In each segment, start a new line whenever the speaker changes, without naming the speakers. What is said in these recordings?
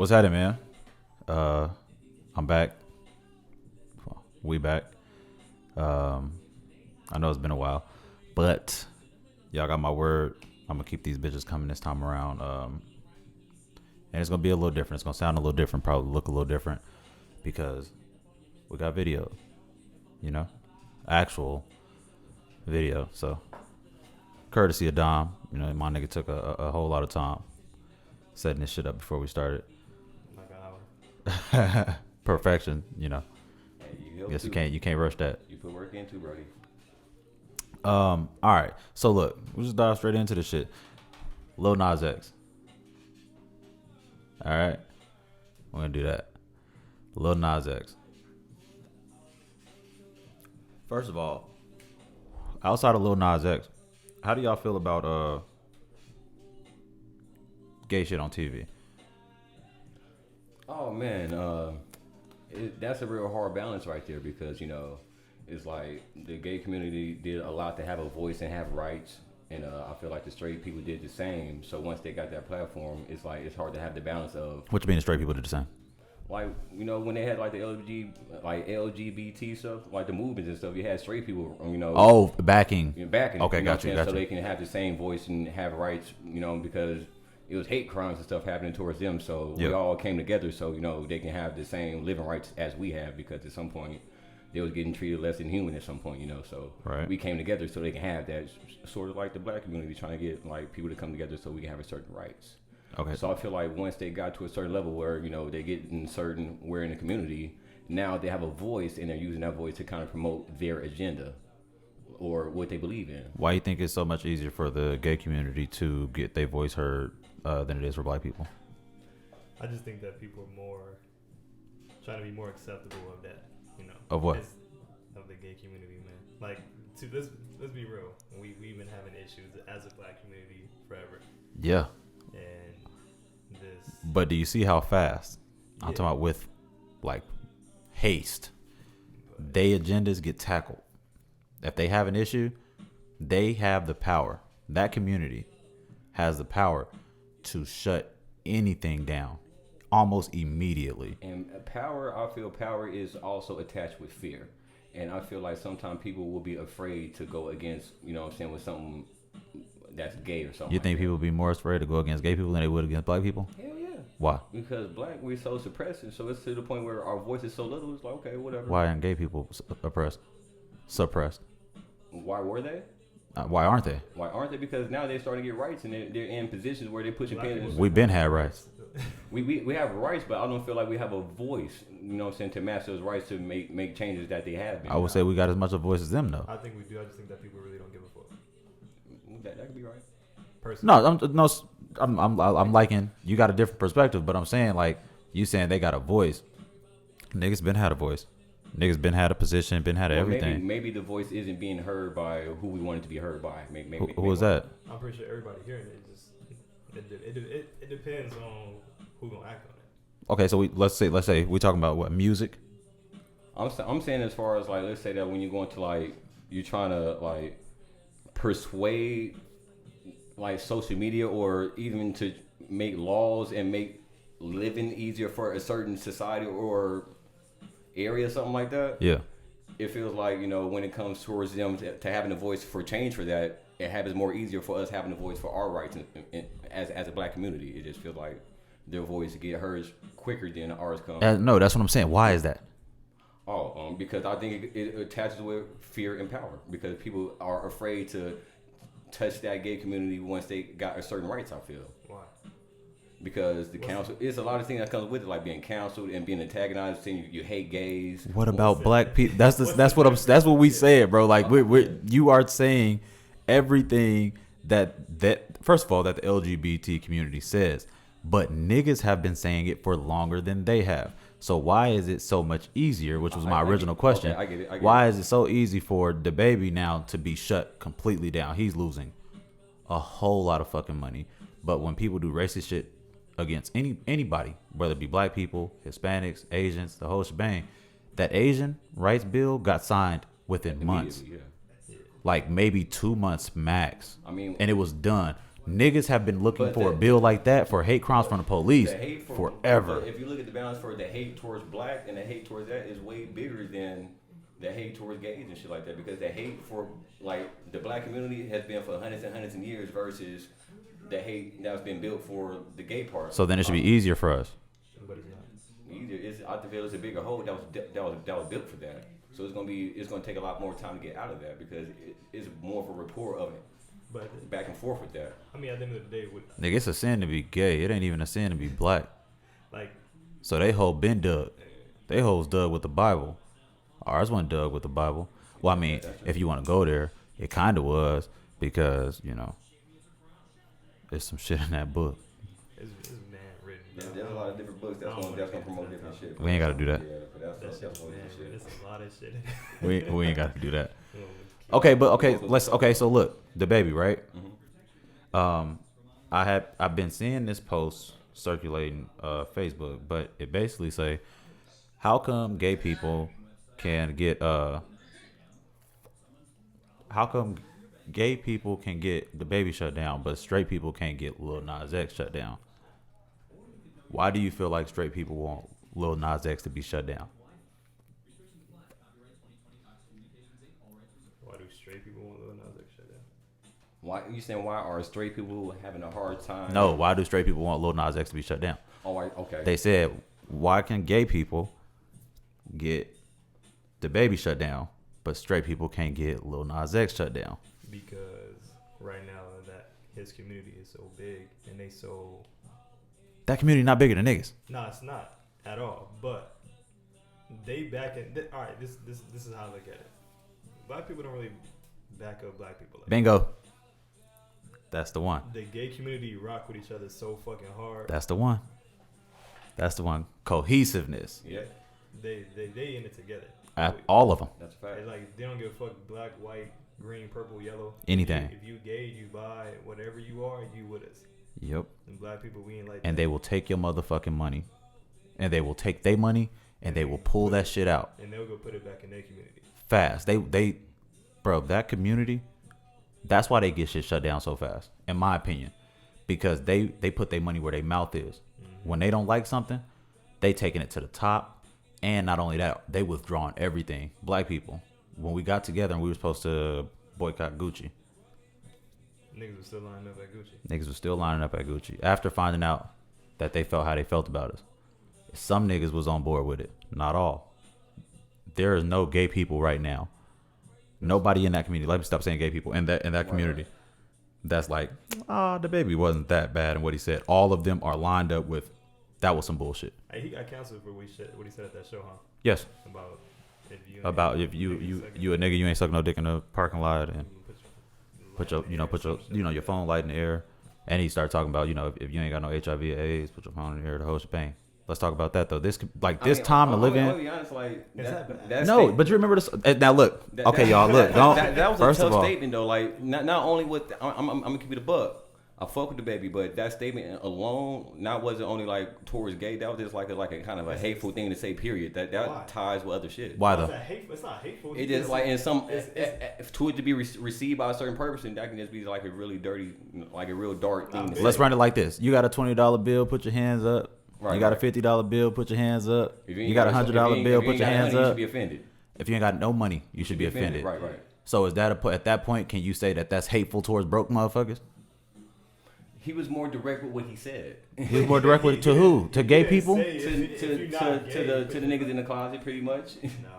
What's happening, man? I'm back. We back. I know it's been a while, but y'all got my word. I'm gonna keep these bitches coming this time around. And it's gonna be a little different. It's gonna sound a little different. Probably look a little different because we got video. You know, actual video. So, courtesy of Dom. You know, my nigga took a whole lot of time setting this shit up before we started.
Like an hour.
Perfection, you know.
Hey,
Guess you can't rush that.
You put work in too, Brody.
All right. So look, we'll just dive straight into the shit. Lil Nas X. All right, we're gonna do that. Lil Nas X. First of all, outside of Lil Nas X, how do y'all feel about gay shit on TV?
Oh man, that's a real hard balance right there because it's like the gay community did a lot to have a voice and have rights, and I feel like the straight people did the same. So once they got that platform, it's like it's hard to have the balance of.
What you mean the straight people did the same?
Like when they had like the LGBT stuff, like the movements and stuff, you had straight people,
Oh, backing.
Backing.
Okay, got you.
So they can have the same voice and have rights, because it was hate crimes and stuff happening towards them. So we all came together so they can have the same living rights as we have, because at some point they was getting treated less than human at some point, So we came together so they can have that, sort of like the black community trying to get like people to come together so we can have a certain rights.
Okay.
So I feel like once they got to a certain level where they get in where in the community, now they have a voice and they're using that voice to kind of promote their agenda or what they believe in.
Why do you think it's so much easier for the gay community to get their voice heard than it is for black people?
I just think that people are trying to be more acceptable of that,
Of what?
Of the gay community, man. Like, let's be real. We've been having issues as a black community forever.
Yeah.
And this.
But do you see how fast? I'm talking about with, like, haste. They agendas get tackled. If they have an issue, they have the power. That community has the power to shut anything down almost immediately.
And I feel power is also attached with fear. And I feel like sometimes people will be afraid to go against, with something that's gay or something.
You think people would be more afraid to go against gay people than they would against black people?
Hell yeah.
Why?
Because black, we're so suppressed. And so it's to the point where our voice is so little, it's like, okay, whatever.
Why aren't gay people suppressed?
Why were they?
Why aren't they?
Why aren't they? Because now they're starting to get rights and they're in positions where they're pushing pins.
We've been had rights.
We have rights, but I don't feel like we have a voice, to match those rights to make changes that they have.
I would say we got as much a voice as them, though.
I think we do. I just think that people really don't give a fuck.
That could be right.
Personally.
I'm liking you got a different perspective, but I'm saying like you saying they got a voice. Niggas been had a voice. Niggas been had a position, been had everything.
Maybe the voice isn't being heard by who we want it to be heard by.
Who was that?
I'm pretty sure everybody hearing it depends on who gonna act on it.
Okay, so let's say we talking about what, music?
I'm saying as far as like, let's say that when you're going to like, you're trying to like persuade like social media or even to make laws and make living easier for a certain society or area, something like that.
Yeah.
It feels like, when it comes towards them to having a voice for change for that, it happens more easier for us having a voice for our rights as a black community. It just feels like their voice get heard quicker than ours comes.
No, that's what I'm saying. Why is that?
Because I think it attaches with fear and power, because people are afraid to touch that gay community once they got a certain rights, I feel.
Why?
Because the council, it's a lot of things that comes with it, like being counseled and being antagonized, saying you hate gays.
What about black people? That's what we said, bro. Like you are saying everything that first of all that the LGBT community says, but niggas have been saying it for longer than they have. So why is it so much easier? Which was my original question.
Okay, I get it.
Why is it so easy for the baby now to be shut completely down? He's losing a whole lot of fucking money. But when people do racist shit against anybody, whether it be black people, Hispanics, Asians, the whole shebang, that Asian rights bill got signed within months.
Yeah.
Like maybe 2 months max.
I mean,
and it was done. Niggas have been looking for a bill like that for hate crimes from the police forever.
If you look at the balance for the hate towards black and the hate towards that is way bigger than the hate towards gays and shit like that, because the hate for like the black community has been for hundreds and hundreds of years versus the hate that's been built for the gay part.
So then it should be easier for us.
But it's not.
Either I feel it's a bigger hole that was built for that. So it's gonna take a lot more time to get out of that because it's more of a rapport of it. But back and forth with that.
I mean, at the end of the day,
Nigga, it's a sin to be gay. It ain't even a sin to be black.
Like,
so they whole been dug. They hoes dug with the Bible. Ours wasn't dug with the Bible. Well, I mean, if you want to go there, it kind of was because, you know, there's some shit in that book.
It's man written.
Yeah, there's a lot of different books that's gonna promote different shit.
We ain't got to do that.
Yeah, but that's shit.
There's a lot of shit.
We ain't got to do that. Okay, so look, the baby, right?
Mm-hmm.
I've been seeing this post circulating Facebook, but it basically say, how come gay people can get how come gay people can get the baby shut down, but straight people can't get Lil Nas X shut down? Why do you feel like straight people want Lil Nas X to be shut down?
Why do straight people want Lil Nas X shut down?
Why you saying why are straight people having a hard time?
No, why do straight people want Lil Nas X to be shut down?
Oh, okay.
They said, why can gay people get the baby shut down, but straight people can't get Lil Nas X shut down?
Because right now that his community is so big and they so...
That community not bigger than niggas.
No, it's not at all. But they back in... All right, this is how I look at it. Black people don't really back up black people. Like
Bingo. That's the one.
The gay community rock with each other so fucking hard.
That's the one. That's the one. Cohesiveness.
Yeah.
They in it together.
All of them.
That's a fact.
Like they don't give a fuck black, white, green, purple, yellow.
Anything.
If you gay, you bi, whatever you are, you with us.
Yep.
And black people, we ain't like
And
that.
they will take your motherfucking money. And they will take their money and they will pull that shit out.
And they'll go put it back in their community.
Fast. Bro, that community, that's why they get shit shut down so fast, in my opinion. Because they put their money where their mouth is. Mm-hmm. When they don't like something, they taking it to the top. And not only that, they withdrawing everything. Black people, when we got together and we were supposed to boycott Gucci.
Niggas was still lining up at Gucci.
Niggas was still lining up at Gucci. After finding out that they felt how they felt about us. Some niggas was on board with it. Not all. There is no gay people right now. Nobody in that community. Let me stop saying gay people. In that community. That's like, the baby wasn't that bad and what he said. All of them are lined up with, that was some bullshit.
Hey, he got canceled for what he said at that show, huh?
Yes.
About if
you a nigga, you ain't sucking no dick in the parking lot and put your phone light in the air. And he started talking about, if you ain't got no HIV or AIDS, put your phone in the air to host your pain. Let's talk about that though. Time to live in.
I'll be honest, like that's
no, but you remember this. Now look, okay, y'all look. Don't.
That was
first
a
of
tough
all,
statement though. Like not only with I'm gonna keep it a buck. I fuck with the baby, but that statement alone wasn't only like towards gay. That was just like a kind of a hateful thing to say. Period. That ties with other shit.
Why though?
It's not hateful.
It just like in some to it to be received by a certain person, that can just be like a really dirty, like a real dark thing.
Let's run it like this. You got a $20 bill, put your hands up.
Right,
you got a $50 bill, put your hands up.
If
you got a $100 bill, put your hands up.
You should be offended.
If you ain't got no money, you should be offended.
Right.
So is that at that point? Can you say that that's hateful towards broke motherfuckers?
He was more direct with what he said.
He was more direct with to who? To gay people?
To the niggas in the closet, pretty much.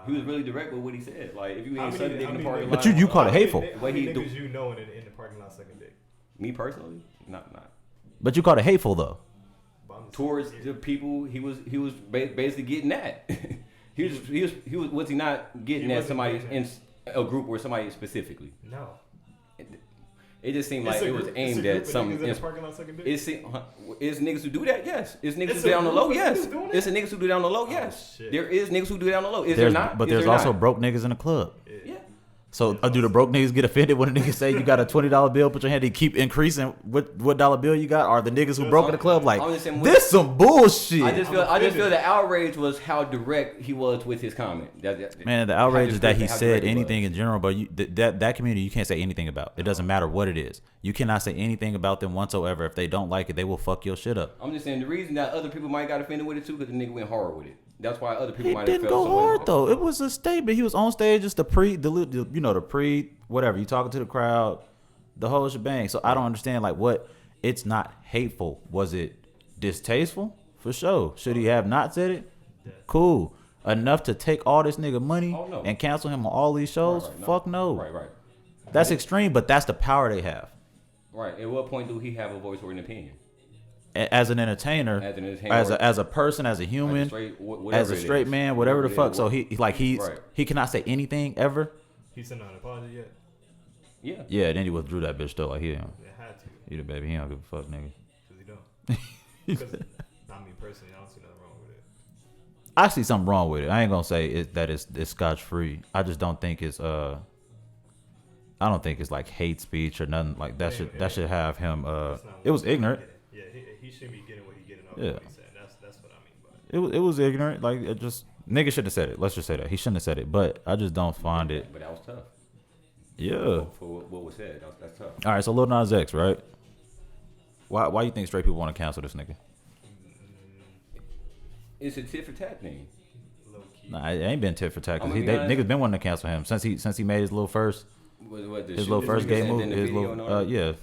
He was really direct with what he said. Like if you ain't sucking dick in the parking lot.
But you call it hateful.
How many niggas you know in the parking lot sucking dick?
Me personally, not.
But you called it hateful though.
Towards the people, he was basically getting that. Was he not getting at somebody in a group or somebody specifically?
No.
It just seemed like it was aimed at something. It's niggas who do that, yes. It's niggas who do that on the low, yes. It's a niggas who do that on the low, yes. There is niggas who do that on the low. Is there not?
But there's also broke niggas in the club.
Yeah.
So do the broke niggas get offended when a nigga say you got a $20 bill, put your hand, and keep increasing what dollar bill you got? Or the niggas who broke in the club like, this some bullshit?
I just feel the outrage was how direct he was with his comment.
Man, the outrage is that he said anything in general, but that community you can't say anything about. It doesn't matter what it is. You cannot say anything about them whatsoever. If they don't like it, they will fuck your shit up.
I'm just saying the reason that other people might got offended with it too, because the nigga went hard with it. That's why other people might have felt so. It didn't go hard
though. It was a statement. He was on stage, just the whatever. You talking to the crowd, the whole shebang. So I don't understand what. It's not hateful. Was it distasteful? For sure. Should he have not said it? Cool. Enough to take all this nigga money and cancel him on all these shows?
Right,
Fuck no.
Right.
That's extreme, but that's the power they have.
Right. At what point do he have a voice or an opinion?
As an entertainer, as a person, as a human, as a straight man, whatever the fuck. So he cannot say anything ever.
He sent out an apology yet?
Yeah. Yeah. Then he withdrew that bitch though. Like he
had to.
He the baby. He don't give a fuck, nigga.
Cause he don't. Because I mean personally, I don't see nothing wrong with it.
I see something wrong with it. I ain't gonna say it's scotch free. I just don't think it's I don't think it's like hate speech or nothing like that. Should have him. It was ignorant.
Yeah, he shouldn't be getting what he getting off what he said. That's what I mean by
it. It was ignorant. Like it just nigga shouldn't have said it. Let's just say that he shouldn't have said it. But I just don't find it.
But that was tough.
Yeah.
For what was said, that's tough.
All right, so Lil Nas X, right? Why you think straight people want to cancel this nigga?
It's a tit for tat thing.
Nah, it ain't been tit for tat. Niggas been wanting to cancel him since he made his little first gay move. Yeah.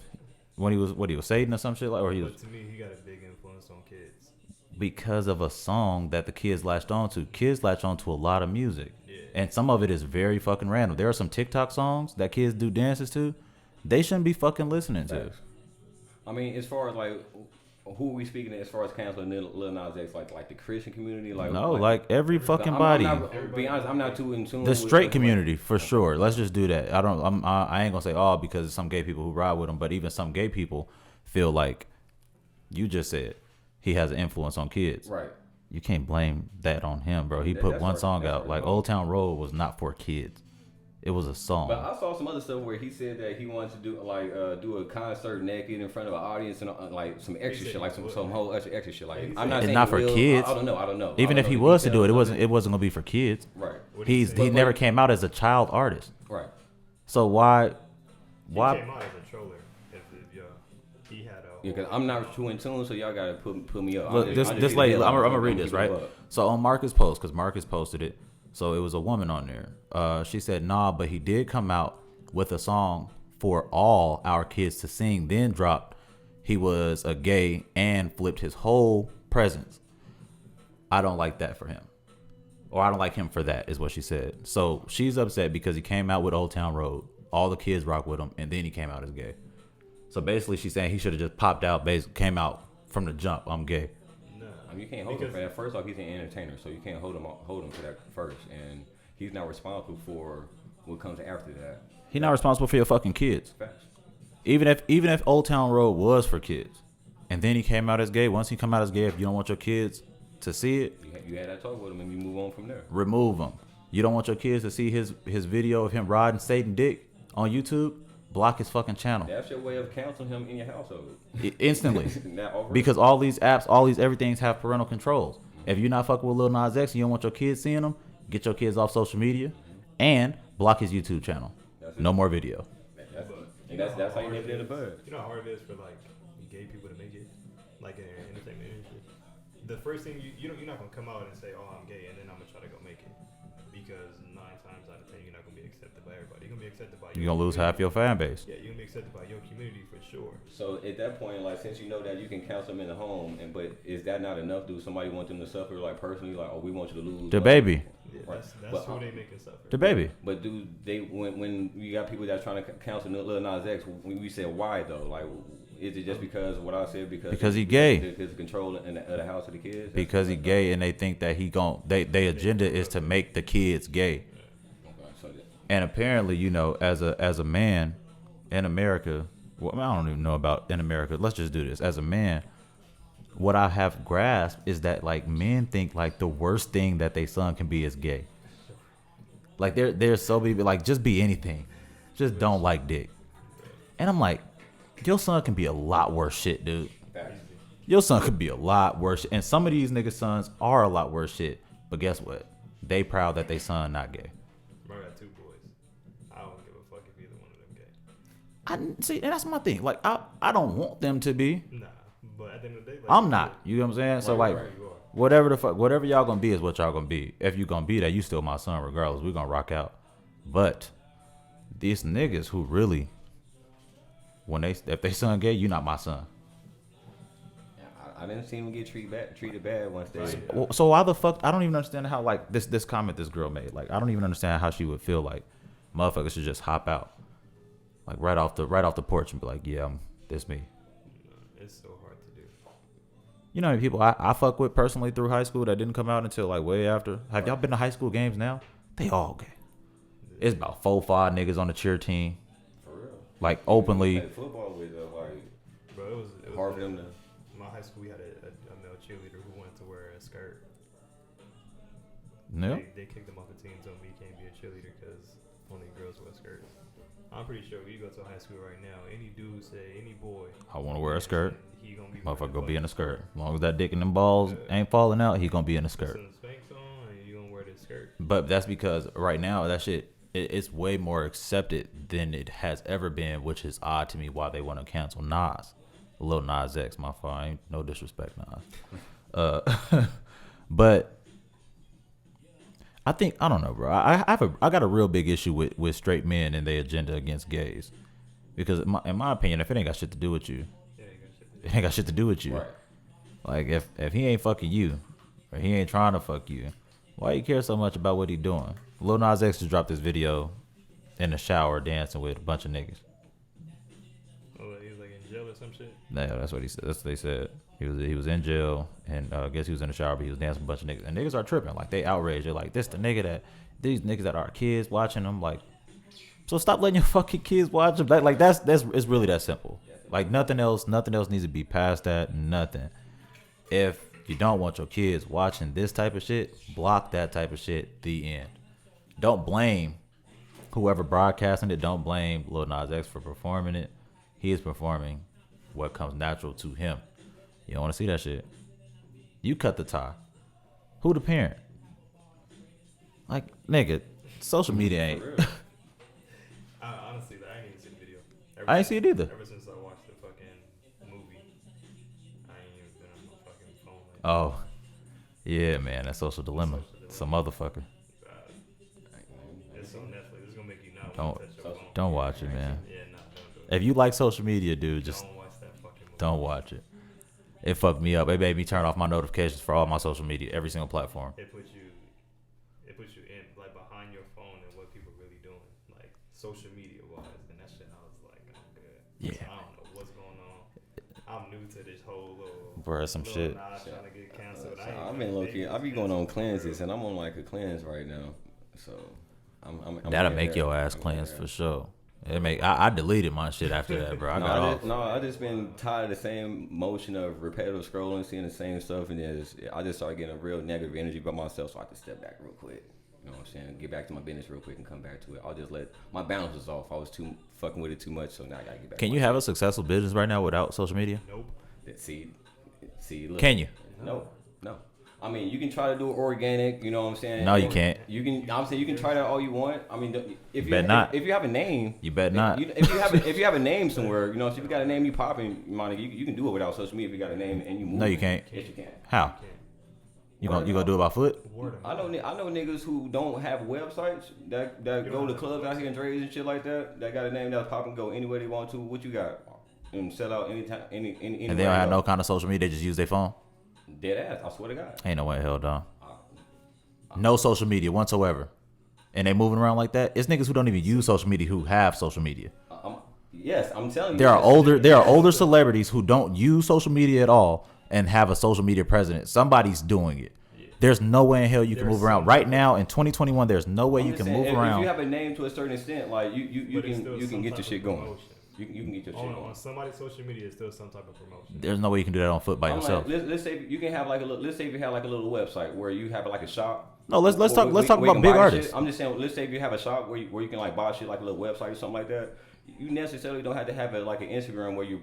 When he was Satan or some shit like, or he was.
But to me, he got a big influence on kids.
Because of a song that the kids latched on to. Kids latch on to a lot of music. Yeah. And some of it is very fucking random. There are some TikTok songs that kids do dances to. They shouldn't be fucking listening to.
I mean, as far as who are we speaking as far as canceling Lil Nas X, like the Christian community? Like
every fucking body.
Be honest, I'm not too in tune.
The straight community for sure. Let's just do that. I ain't gonna say all because some gay people who ride with him, but even some gay people feel like you just said he has an influence on kids.
Right.
You can't blame that on him, bro. He put one song out. Like Old Town Road was not for kids. It was a song.
But I saw some other stuff where he said that he wanted to do a concert naked in front of an audience and some extra shit, like some whole extra shit. Like I'm not saying
not for kids.
I don't know.
Even if he was to do it, it wasn't gonna be for kids.
Right.
He never came out as a child artist.
Right.
So why?
He came out as a troller. He had a.
Yeah, because I'm not too in tune, so y'all gotta put me up.
Look, this lady, I'm gonna read this right. So on Marcus' post, because Marcus posted it. So it was a woman on there. She said, nah, but he did come out with a song for all our kids to sing, then dropped he was a gay and flipped his whole presence. I don't like that for him. Or I don't like him for that, is what she said. So she's upset because he came out with Old Town Road. All the kids rock with him, and then he came out as gay. So basically she's saying he should have just popped out, came out from the jump, I'm gay.
I mean, you can't hold him for that. First off, he's an entertainer, so you can't hold him for that first, and he's not responsible for what comes after that.
He's not responsible for your fucking kids.
Facts.
Even if Old Town Road was for kids, and then he came out as gay. Once he come out as gay, if you don't want your kids to see it,
you had that talk with him, and you move on from there.
Remove him. You don't want your kids to see his video of him riding Satan dick on YouTube. Block his fucking channel.
That's your way of counseling him in your household.
Instantly. Because all these apps, everythings have parental controls. If you're not fucking with Lil Nas X and you don't want your kids seeing him, get your kids off social media and block his YouTube channel. No more video.
That's how you nip it in the bud.
You know how hard it is for gay people to make it, like in the entertainment industry. The first thing you're not gonna come out and say, "Oh, I'm gay," and then I'm gonna try to go make it, because 9 times out of 10 you're not gonna be accepted by everybody. You're gonna be accepted by.
You're gonna lose half your fan base.
Yeah, you're gonna be accepted by your community for sure.
So at that point, since you know that you can counsel them in the home, but is that not enough? Do somebody want them to suffer personally? We want you to lose
the baby.
Yeah, that's who they making suffer.
The baby.
But do they when you got people that's trying to counsel Lil Nas X? When we said why though, is it just because what I said because
he gay?
Because control in the house of the kids.
Because he gay and they think that their agenda is to make the kids gay. And apparently, as a man in America, well, I don't even know about in America. Let's just do this. As a man, what I have grasped is that men think the worst thing that their son can be is gay. Like there's so many like just be anything, just don't like dick. And I'm like, your son can be a lot worse shit, dude. Your son could be a lot worse. And some of these niggas' sons are a lot worse shit. But guess what? They proud that they son not gay.
Bro, I got 2 boys. I don't give a fuck if either one of them gay.
I see, and that's my thing. Like I don't want them to be.
Nah, but at the end of the day, like,
I'm not. You know what I'm saying? So like, whatever the fuck, whatever y'all gonna be is what y'all gonna be. If you gonna be that, you still my son regardless. We gonna rock out. But these niggas who really, if they son gay, you not my son.
I didn't see him get treated bad once they.
So why the fuck? I don't even understand how like this comment this girl made. Like I don't even understand how she would feel like motherfuckers should just hop out, like right off the porch and be like, yeah, this me.
It's so hard to do.
You know how many people I fuck with personally through high school that didn't come out until like way after. Have y'all been to high school games now? They all gay. It's about 4-5 niggas on the cheer team.
For real.
Like openly.
Football with like.
Bro, it was
hard for them to.
My high school, we had a male cheerleader who wanted to wear a skirt.
No.
They kicked him off the team, told me he can't be a cheerleader because only girls wear skirts. I'm pretty sure if you go to high school right now, any dude say, any boy,
I want to wear a skirt.
He gonna be
motherfucker gonna be in a skirt. As long as that dick and them balls ain't falling out, he gonna be in a skirt.
Some Spanx on, and you gonna wear this skirt.
But that's because right now that shit it's way more accepted than it has ever been, which is odd to me why they want to cancel Nas. Lil Nas X, my fault. Ain't no disrespect, Nas. But I think I don't know, bro. I got a real big issue with straight men and their agenda against gays, because in my opinion, if it ain't got shit to do with you, it ain't got shit to do with you.
Right.
Like if he ain't fucking you, or he ain't trying to fuck you, why you care so much about what he doing? Lil Nas X just dropped this video in the shower dancing with a bunch of niggas.
Oh, he was like in jail or some shit.
Yeah, that's what he said. That's what they said. He was in jail, and I guess he was in the shower, but he was dancing with a bunch of niggas. And niggas are tripping, like they outraged. They're like, these niggas that are kids watching them. Like, so stop letting your fucking kids watch them. Like that's it's really that simple. Like nothing else needs to be past that. Nothing. If you don't want your kids watching this type of shit, block that type of shit. The end. Don't blame whoever broadcasting it. Don't blame Lil Nas X for performing it. He is performing what comes natural to him. You don't want to see that shit. You cut the tie. Who the parent? Like, nigga, social media ain't.
Honestly, I ain't even seen the video.
I ain't see it either.
Ever since I watched the fucking movie, I ain't even been on my fucking phone. Like,
Oh, yeah, man, that social dilemma. Some motherfucker.
it's on Netflix. It's gonna make you not want to touch your phone.
Don't watch it, man.
Yeah, nah, don't do it.
If you like social media, dude, just
Don't watch that fucking movie.
don't watch it. It fucked me up. It made me turn off my notifications for all my social media, every single platform.
It puts you in like behind your phone and what people really doing, like social media wise, and that shit. I was like, I'm good.
Yeah.
I don't know what's going on. I'm new to this whole little.
Bruh, some shit.
Nas trying to get canceled.
I've been low key. I be going on cleanses, and I'm on like a cleanse right now. So I'm
That'll make your ass cleanse for sure. I deleted my shit after that, bro.
I just been tired of the same motion of repetitive scrolling, seeing the same stuff, and I just started getting a real negative energy about myself, so I have to step back real quick. You know what I'm saying? Get back to my business real quick and come back to it. I'll just let my balance was off. I was too fucking with it too much, so now I gotta get back.
Can you have a successful business right now without social media?
Nope.
See, look.
Can you?
No. I mean, you can try to do it organic. You know what I'm saying?
No, you can't.
You can. I'm saying you can try that all you want. I mean, if you
bet not.
If you have a name,
You bet not.
If you have a name somewhere, you know, so if you got a name you popping, you can do it without social media. If you got a name and you move.
No, you can't.
Yes, you can.
How? You gonna do it by foot?
I know niggas who don't have websites that go to clubs out here and Dre's and shit like that. That got a name that's popping, go anywhere they want to. What you got? And sell out anytime, any.
And they don't have no kind of social media. They just use their phone.
Dead ass. I swear to God.
Ain't no way in hell, dog. No social media whatsoever. And they moving around like that. It's niggas who don't even use social media who have social media.
Yes, I'm telling you.
There are older celebrities who don't use social media at all and have a social media president. Somebody's doing it. Yeah. There's no way in hell you can move around right now in 2021. There's no way you can move around.
If you have a name to a certain extent, like you can get your shit going. You can get your shit
on somebody's social media is still some type of promotion.
There's no way you can do that on foot by yourself.
Like, let's say you can have like a little. Let's say if you have like a little website where you have like a shop.
No, let's talk about big artists.
I'm just saying. Let's say if you have a shop where you can like buy shit like a little website or something like that. You necessarily don't have to have like an Instagram where you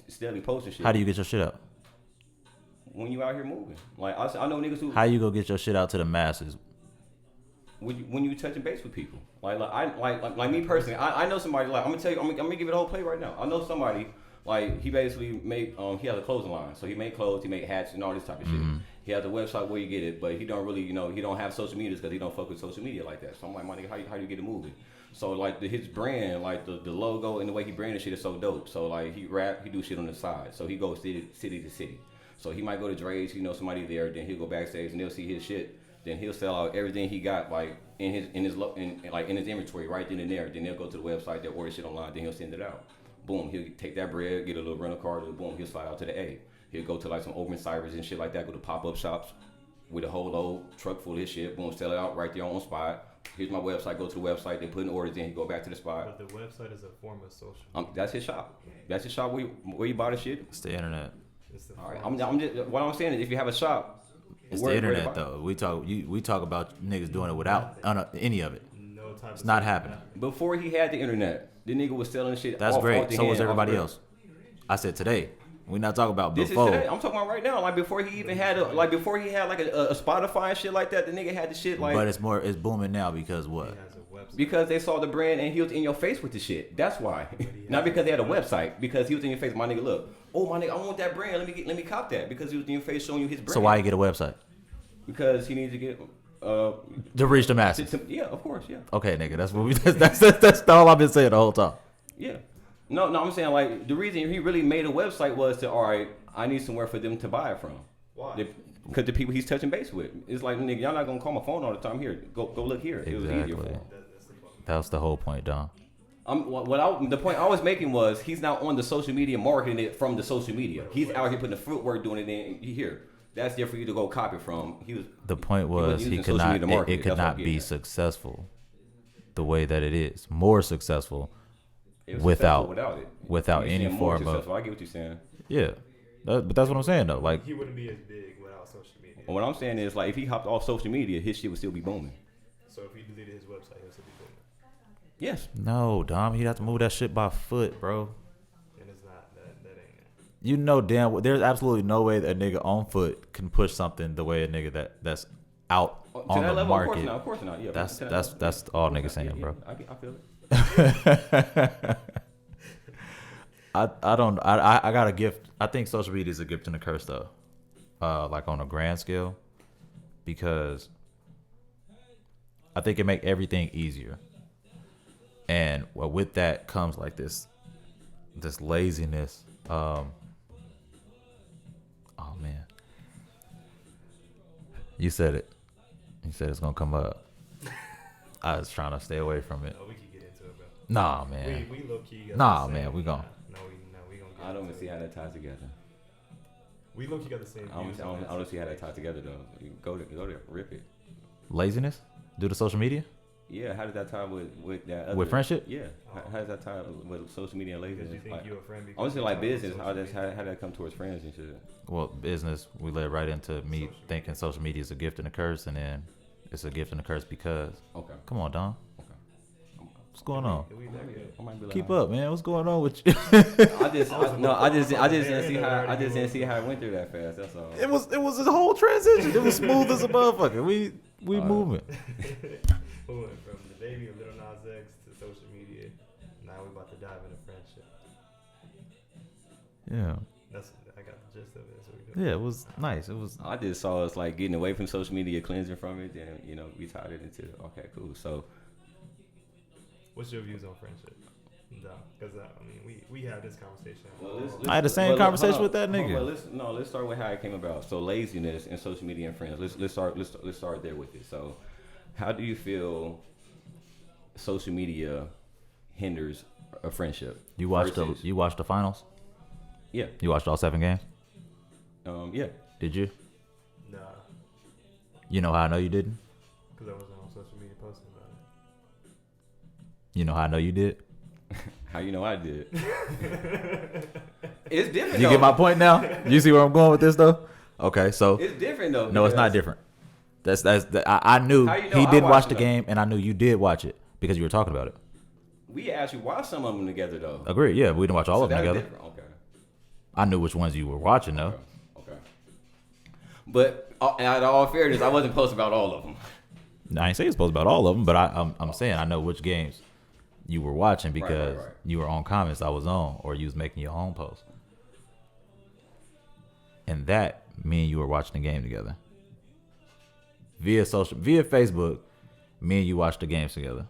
steadily posting shit.
How do you get your shit out?
When you out here moving, like I know niggas who.
How you go get your shit out to the masses?
When you touching base with people, like me personally, I know somebody like I'm gonna give it a whole play right now. I know somebody like he basically made he has a clothing line, so he made clothes, he made hats and all this type of shit. He has a website where you get it, but he don't really he don't have social media because he don't fuck with social media like that. So I'm like, my nigga, how do you get it moving? So like his brand, like the logo and the way he branded shit is so dope. So like he rap, he do shit on the side. So he goes city to city. So he might go to Dre's, somebody there, then he'll go backstage and they'll see his shit. Then he'll sell out everything he got like in his inventory right then and there. Then they'll go to the website, they'll order shit online, then he'll send it out. Boom, he'll take that bread, get a little rental car, boom, he'll slide out to the A. He'll go to like some open cybers and shit like that, go to pop-up shops with a whole load truck full of his shit, boom, sell it out right there on spot. Here's my website, go to the website, they put in orders in, he go back to the spot.
But the website is a form of social.
That's his shop. That's his shop where you buy the shit.
It's the internet.
All right, I'm just what I'm saying is if you have a shop,
it's the internet though. We talk about niggas doing it without any of it.
No type.
It's not happening.
Before he had the internet, the nigga was selling shit.
That's great. So was everybody else. I said today. We're not talking about before.
This is today. I'm talking about right now. Like before he even had a Spotify and shit like that. The nigga had the shit like.
But it's booming now because what?
Because they saw the brand and he was in your face with the shit. That's why. Not because they had a website. Because he was in your face. My nigga, look. Oh my nigga, I want that brand. Let me cop that. Because he was in your face showing you his brand.
So why you get a website?
Because he needs to get
to reach the masses.
Yeah, of course, yeah.
Okay, nigga, that's all I've been saying the whole time.
Yeah. No, I'm saying like the reason he really made a website was to I need somewhere for them to buy it from.
Why?
Because the people he's touching base with. It's like, nigga, y'all not gonna call my phone all the time. Here, go look here.
Exactly.
It was easier for him.
That was the whole point, Don.
The point I was making was he's not on the social media marketing it from the social media. He's out here putting the footwork doing it in here. That's there for you to go copy from.
The point was he could not. It could not be successful the way that it is. More successful without any form of.
I get what you're saying.
Yeah, but that's what I'm saying though. Like
he wouldn't be as big without social media.
What I'm saying is like if he hopped off social media, his shit would still be booming.
So if he deleted his website, he'll still be booming.
Yes.
No, Dom, he'd have to move that shit by foot, bro.
And it's not that ain't it.
You know damn well, there's absolutely no way that a nigga on foot can push something the way a nigga that's out on the
level,
market.
Of course not. Yeah,
that's all niggas saying, bro.
I feel it.
I got a gift. I think social media is a gift and a curse though. Like on a grand scale, because I think it make everything easier. And with that comes like this laziness. Oh man, you said it. You said it's gonna come up. I was trying to stay away from it.
Oh, we can get into it, bro.
Nah, man.
We low key.
Nah, man. We gon'.
No, we gonna.
I don't even see how that ties together.
We low key got the same.
I don't see how that ties together though. You go there, rip it.
Laziness due to social media.
Yeah, how does that tie with that?
With friendship?
Yeah, how does that tie with social media and laziness?
Because you think you're a friend.
I would say like business. How that come towards friends and shit?
Well, business, we led right into me thinking social media is a gift and a curse, and then it's a gift and a curse because.
Okay.
Come on, Don.
Okay.
What's going on?
Keep
up, man. What's going on with you?
I just didn't see how it went through that fast. That's all.
It was a whole transition. It was smooth as a motherfucker. We moving.
We went from the baby of Lil Nas X to social media. Now we're about to dive into friendship.
Yeah.
I got the gist of it. That's what we're doing.
Yeah, it was nice. It was.
I just saw us like getting away from social media, cleansing from it, and we tied it into okay, cool. So,
what's your views on friendship? Because we had this conversation.
I had the same conversation with that nigga.
Let's start with how it came about. So laziness and social media and friends. Let's start there with it. So, how do you feel social media hinders a friendship?
You watched the finals?
Yeah.
You watched all 7 games?
Yeah.
Did you?
Nah.
You know how I know you didn't?
Because I wasn't on social media posting about it.
You know how I know you did?
How you know I did? It's different.
You get my point now? You see where I'm going with this though? Okay, so
it's different though.
No, it's not different. I knew he did watch the game, and I knew you did watch it because you were talking about it.
We actually watched some of them together though.
Agreed. Yeah, we didn't watch all of them together.
Different. Okay.
I knew which ones you were watching though.
Okay. But out of all fairness, I wasn't posting about all of them.
I ain't saying it's supposed about all of them, but I'm saying I know which games you were watching because you were on comments I was on, or you was making your own post. And that, me and you were watching the game together. Via Facebook, me and you watched the games together.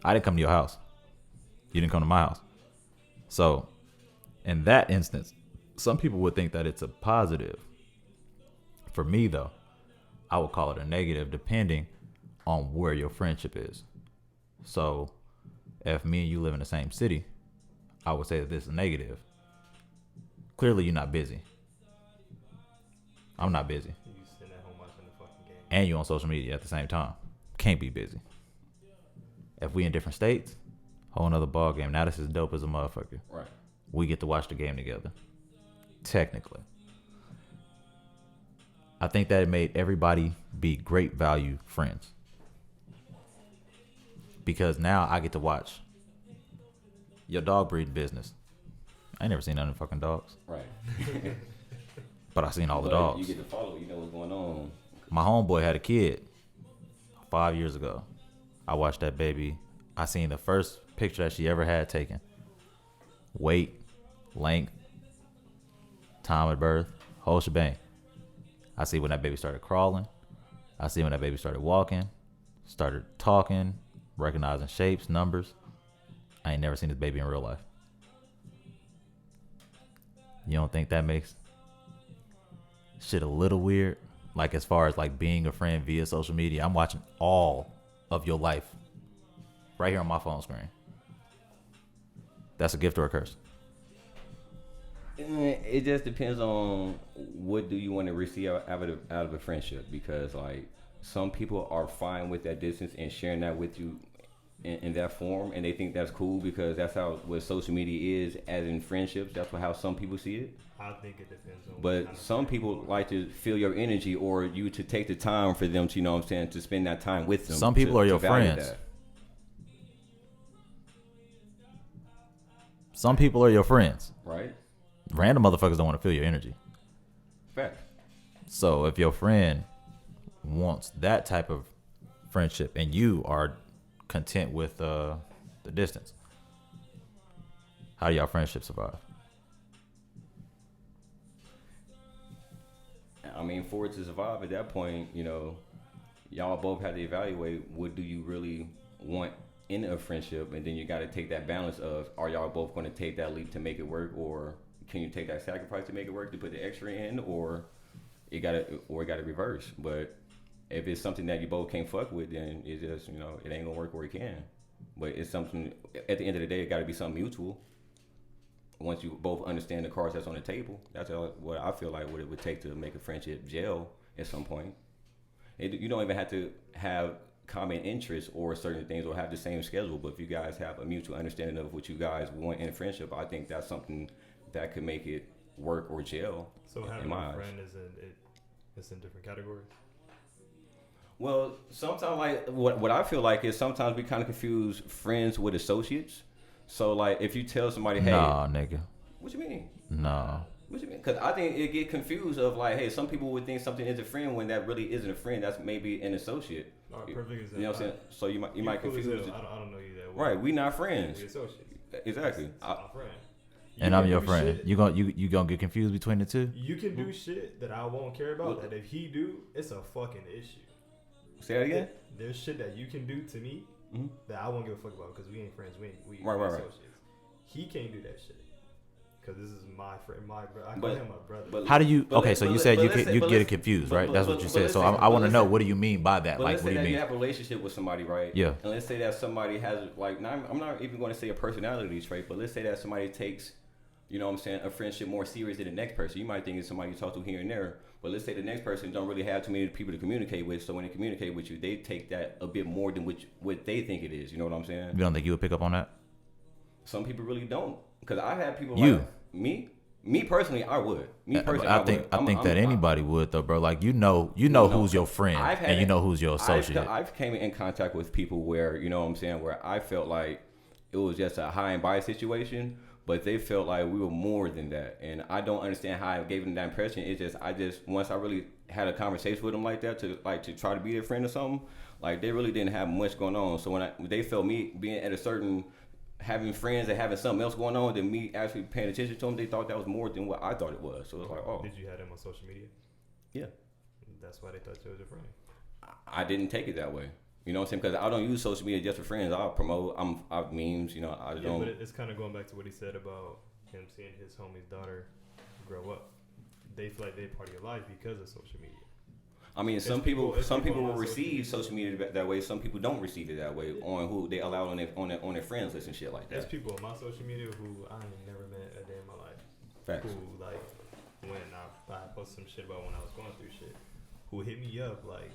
I didn't come to your house. You didn't come to my house. So, in that instance, some people would think that it's a positive. For me, though, I would call it a negative depending on where your friendship is. So, if me and you live in the same city, I would say that this is negative. Clearly, you're not busy. I'm not busy.
You sitting at home watching the fucking game.
And you on social media at the same time. Can't be busy. If we in different states, whole nother ball game. Now this is dope as a motherfucker.
Right.
We get to watch the game together. Technically. I think that it made everybody be great value friends. Because now I get to watch your dog breeding business. I ain't never seen none of them fucking dogs.
Right.
But I seen all the dogs.
You get to follow, you know what's going on.
My homeboy had a kid 5 years ago. I watched that baby. I seen the first picture that she ever had taken. Weight, length, time of birth, whole shebang. I see when that baby started crawling. I see when that baby started walking, started talking, recognizing shapes, numbers. I ain't never seen this baby in real life. You don't think that makes shit a little weird? Like as far as like being a friend via social media, I'm watching all of your life right here on my phone screen. That's a gift or a curse?
It just depends on what do you want to receive out of a friendship, because like some people are fine with that distance and sharing that with you in that form, and they think that's cool because that's how what social media is as in friendships. That's how some people see it.
I think it depends on.
But some people like to feel your energy, or you to take the time for them to, you know what I'm saying, to spend that time with them.
Some people are your friends.
That.
Some people are your friends.
Right.
Random motherfuckers don't want to feel your energy.
Fact.
So if your friend wants that type of friendship and you are content with the distance, how do y'all friendship survive?
I mean, for it to survive at that point, you know, y'all both have to evaluate what do you really want in a friendship, and then you got to take that balance of, are y'all both going to take that leap to make it work, or can you take that sacrifice to make it work, to put the extra in, or it got to reverse. But if it's something that you both can't fuck with, then it's just, you know, it ain't gonna work, or it can. But it's something, at the end of the day, it got to be something mutual. Once you both understand the cards that's on the table, that's what I feel like what it would take to make a friendship gel at some point. You don't even have to have common interests or certain things or have the same schedule, but if you guys have a mutual understanding of what you guys want in a friendship, I think that's something that could make it work or gel.
So having a friend is in different categories?
Well, sometimes like what I feel like is sometimes we kind of confuse friends with associates. So like if you tell somebody, hey,
nah, nigga.
What you mean?
Nah.
What you mean? Because I think it get confused of like, hey, some people would think something is a friend when that really isn't a friend. That's maybe an associate.
Perfect example.
You know what I'm saying? So you might
cool
confuse.
I don't know you that well.
Right, we not friends.
We associates.
Exactly.
I'm a friend.
And I'm your friend. You gonna get confused between the two?
You can do shit that I won't care about. That if he do, it's a fucking issue.
Say that again.
There's shit that you can do to me that I won't give a fuck about because we ain't friends. We
right.
associates. He can't do that shit because this is my friend, my brother. I call him my brother.
How do you? Okay, so you said you get it confused, right? That's what you said. So I want to know, what do you mean by that? Like, what do you mean?
You have a relationship with somebody, right?
Yeah.
And let's say that somebody has like, I'm not even going to say a personality trait, but let's say that somebody takes, you know what I'm saying, a friendship more serious than the next person. You might think it's somebody you talk to here and there, but let's say the next person don't really have too many people to communicate with. So when they communicate with you, they take that a bit more than what they think it is. You know what I'm saying?
You don't think you would pick up on that?
some people really don't. Because I had people
You.
like me personally, I would. Me personally,
I think that anybody would though, bro. Like you know who's your friend and you know who's your associate.
I've came in contact with people where, you know what I'm saying, where I felt like it was just a high and by situation, but they felt like we were more than that. And I don't understand how I gave them that impression. It's just once I really had a conversation with them like that to try to be their friend or something, like they really didn't have much going on. So when they felt me being at a certain, having friends and having something else going on than me actually paying attention to them, they thought that was more than what I thought it was. So it was like, oh.
Did you have them on social media?
Yeah.
That's why they thought you was a friend.
I didn't take it that way. You know what I'm saying? Because I don't use social media just for friends. I'll promote. I've memes. You know, I don't.
But it's kind of going back to what he said about him seeing his homie's daughter grow up. They feel like they're part of your life because of social media.
I mean, some people will receive social media that way. Some people don't receive it that way on who they allow on their friends list and shit like that.
There's people on my social media who I ain't never met a day in my life.
Facts.
Who like when I posted some shit about when I was going through shit, who hit me up like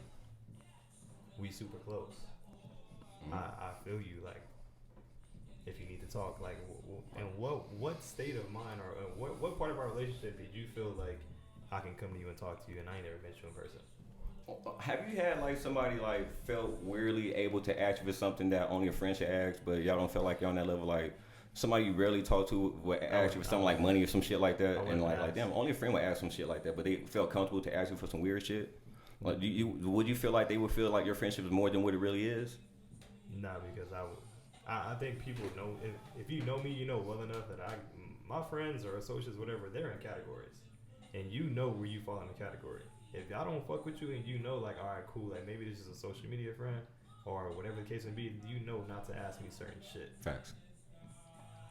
we super close. Mm-hmm. I feel you, like if you need to talk, like and what state of mind or what part of our relationship did you feel like I can come to you and talk to you and I ain't never met you in person?
Have you had like somebody like felt weirdly able to ask you for something that only a friend should ask, but y'all don't feel like you're on that level? Like somebody you rarely talk to would ask you for something like money or some shit like that, and like damn, only a friend would ask some shit like that, but they felt comfortable to ask you for some weird shit. Like, would you feel like they would feel like your friendship is more than what it really is?
Nah, because I think people know, if you know me, you know well enough that my friends or associates, whatever, they're in categories, and you know where you fall in the category. If I don't fuck with you and you know, like, all right, cool, like maybe this is a social media friend or whatever the case may be, you know not to ask me certain shit.
Facts.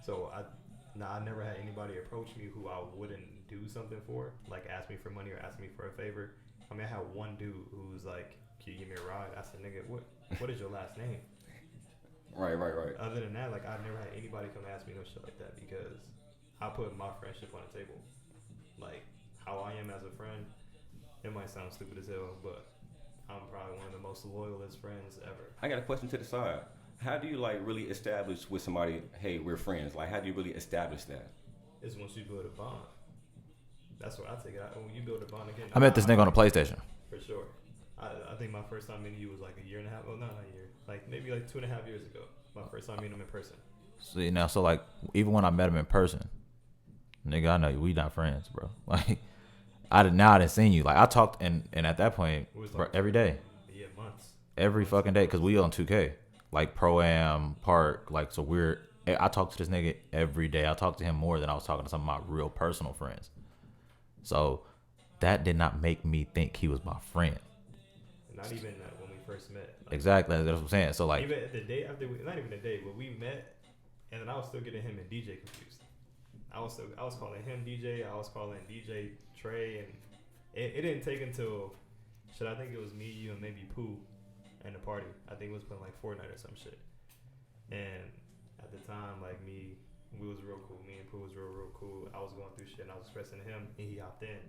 So I never had anybody approach me who I wouldn't do something for, like ask me for money or ask me for a favor. I mean, I had one dude who's like, can you give me a ride? I said, nigga, what is your last name?
Right.
Other than that, like, I've never had anybody come ask me no shit like that because I put my friendship on the table. Like, how I am as a friend, it might sound stupid as hell, but I'm probably one of the most loyalist friends ever.
I got a question to the side. How do you, like, really establish with somebody, hey, we're friends? Like, how do you really establish that?
It's once you build a bond. That's what I take it out. When you build a bond again.
I met this nigga on a PlayStation.
For sure. I think my first time meeting you was like a year and a half. Well, not a year. Like maybe like 2.5 years ago. My first time meeting him in person.
See now, so like even when I met him in person, nigga, I know we not friends, bro. Like I didn't seen you. Like I talked and at that point, bro, every day.
Yeah, months.
Every fucking day, cause we on 2K, like Pro-Am, Park, like so we're. I talk to this nigga every day. I talk to him more than I was talking to some of my real personal friends. So that did not make me think he was my friend.
Not even when we first met. Like,
exactly, that's what I'm saying. So like,
even the day after, not even the day, but we met, and then I was still getting him and DJ confused. I was calling him DJ. I was calling DJ Trey, and it didn't take until I think it was me, you, and maybe Pooh, and the party. I think it was playing like Fortnite or some shit. And at the time, like we was real cool. Me and Pooh was real cool. I was going through shit, and I was expressing to him, and he hopped in.